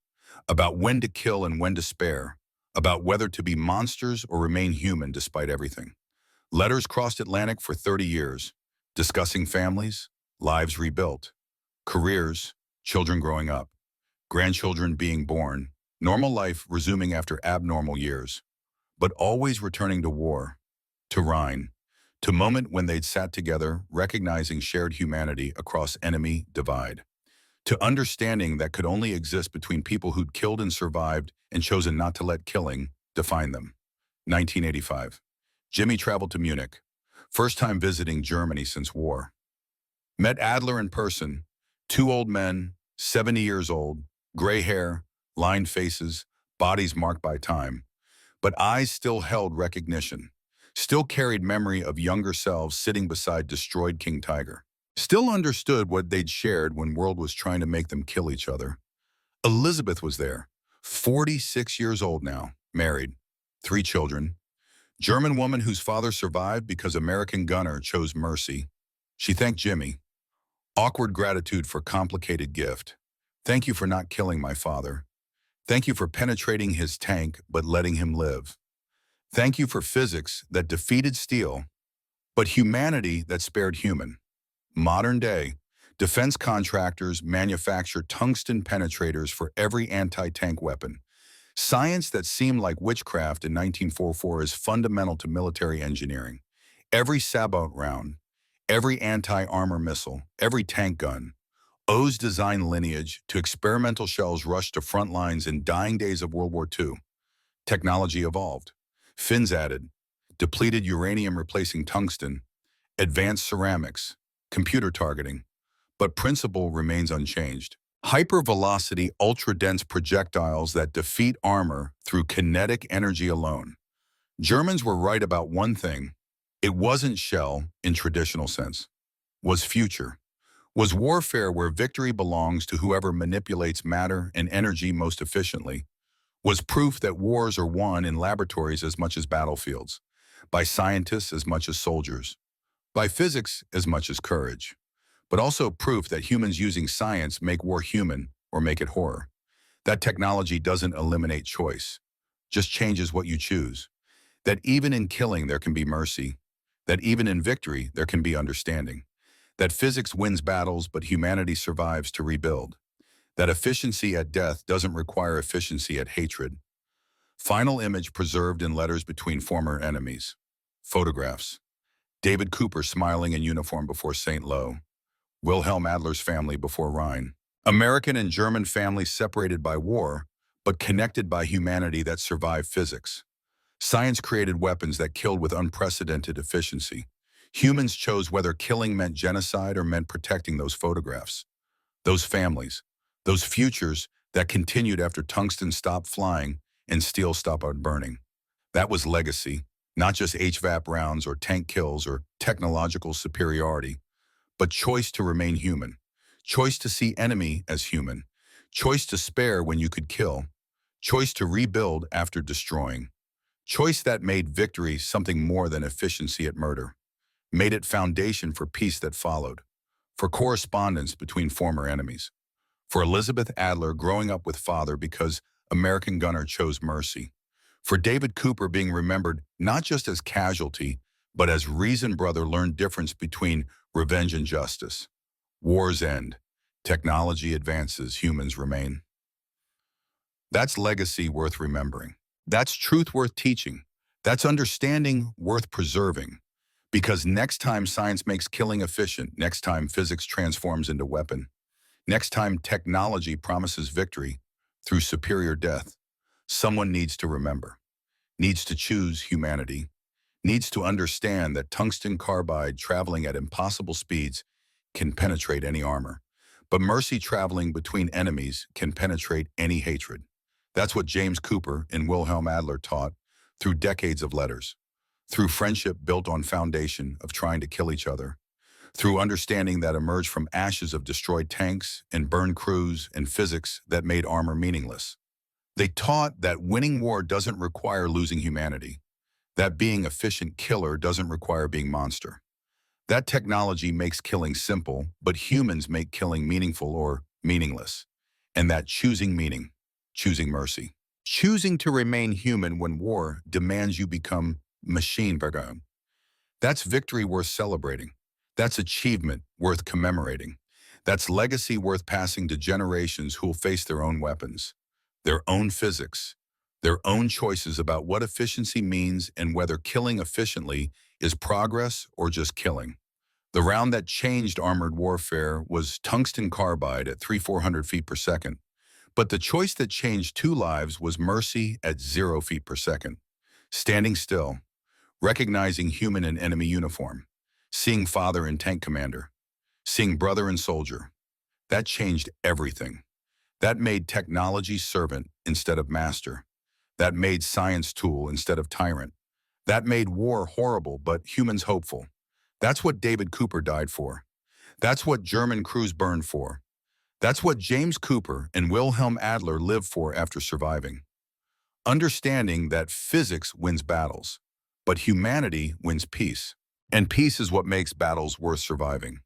about when to kill and when to spare, about whether to be monsters or remain human despite everything. Letters crossed Atlantic for 30 years, discussing families, lives rebuilt, careers, children growing up, grandchildren being born, normal life resuming after abnormal years, but always returning to war, to Rhine, to moment when they'd sat together, recognizing shared humanity across enemy divide, to understanding that could only exist between people who'd killed and survived and chosen not to let killing define them. 1985. Jimmy traveled to Munich, first time visiting Germany since war. Met Adler in person, two old men, 70 years old, gray hair, lined faces, bodies marked by time, but eyes still held recognition, still carried memory of younger selves sitting beside destroyed King Tiger, still understood what they'd shared when world was trying to make them kill each other. Elizabeth was there, 46 years old now, married, 3 children, German woman whose father survived because American gunner chose mercy. She thanked Jimmy. Awkward gratitude for complicated gift. Thank you for not killing my father. Thank you for penetrating his tank but letting him live. Thank you for physics that defeated steel, but humanity that spared human. Modern day, defense contractors manufacture tungsten penetrators for every anti-tank weapon. Science that seemed like witchcraft in 1944 is fundamental to military engineering. Every Sabot round, every anti-armor missile, every tank gun owes design lineage to experimental shells rushed to front lines in dying days of World War II. Technology evolved. Fins added, depleted uranium replacing tungsten, advanced ceramics, computer targeting, but principle remains unchanged. Hypervelocity, ultra-dense projectiles that defeat armor through kinetic energy alone. Germans were right about one thing. It wasn't shell in traditional sense. Was future. Was warfare where victory belongs to whoever manipulates matter and energy most efficiently. Was proof that wars are won in laboratories as much as battlefields, by scientists as much as soldiers, by physics as much as courage, but also proof that humans using science make war human or make it horror. That technology doesn't eliminate choice, just changes what you choose. That even in killing there can be mercy. That even in victory there can be understanding. That physics wins battles but humanity survives to rebuild. That efficiency at death doesn't require efficiency at hatred. Final image preserved in letters between former enemies. Photographs. David Cooper smiling in uniform before St. Lo. Wilhelm Adler's family before Rhine. American and German families separated by war, but connected by humanity that survived physics. Science created weapons that killed with unprecedented efficiency. Humans chose whether killing meant genocide or meant protecting those photographs. Those families, those futures that continued after tungsten stopped flying and steel stopped burning. That was legacy, not just HVAP rounds or tank kills or technological superiority, but choice to remain human, choice to see enemy as human, choice to spare when you could kill, choice to rebuild after destroying, choice that made victory something more than efficiency at murder, made it foundation for peace that followed, for correspondence between former enemies. For Elizabeth Adler, growing up with father because American gunner chose mercy. For David Cooper, being remembered not just as casualty, but as reasoned brother learned difference between revenge and justice. Wars end. Technology advances, humans remain. That's legacy worth remembering. That's truth worth teaching. That's understanding worth preserving. Because next time science makes killing efficient, next time physics transforms into weapon, next time technology promises victory through superior death, someone needs to remember, needs to choose humanity, needs to understand that tungsten carbide traveling at impossible speeds can penetrate any armor. But mercy traveling between enemies can penetrate any hatred. That's what James Cooper and Wilhelm Adler taught through decades of letters, through friendship built on foundation of trying to kill each other, through understanding that emerged from ashes of destroyed tanks and burned crews and physics that made armor meaningless. They taught that winning war doesn't require losing humanity, that being efficient killer doesn't require being monster. That technology makes killing simple, but humans make killing meaningful or meaningless. And that choosing meaning, choosing mercy, choosing to remain human when war demands you become machine. That's victory worth celebrating. That's achievement worth commemorating. That's legacy worth passing to generations who will face their own weapons, their own physics, their own choices about what efficiency means and whether killing efficiently is progress or just killing. The round that changed armored warfare was tungsten carbide at 300-400 feet per second. But the choice that changed two lives was mercy at 0 feet per second. Standing still, recognizing human in enemy uniform, seeing father in tank commander, seeing brother in soldier. That changed everything. That made technology servant instead of master. That made science tool instead of tyrant. That made war horrible, but humans hopeful. That's what David Cooper died for. That's what German crews burned for. That's what James Cooper and Wilhelm Adler lived for after surviving. Understanding that physics wins battles, but humanity wins peace. And peace is what makes battles worth surviving.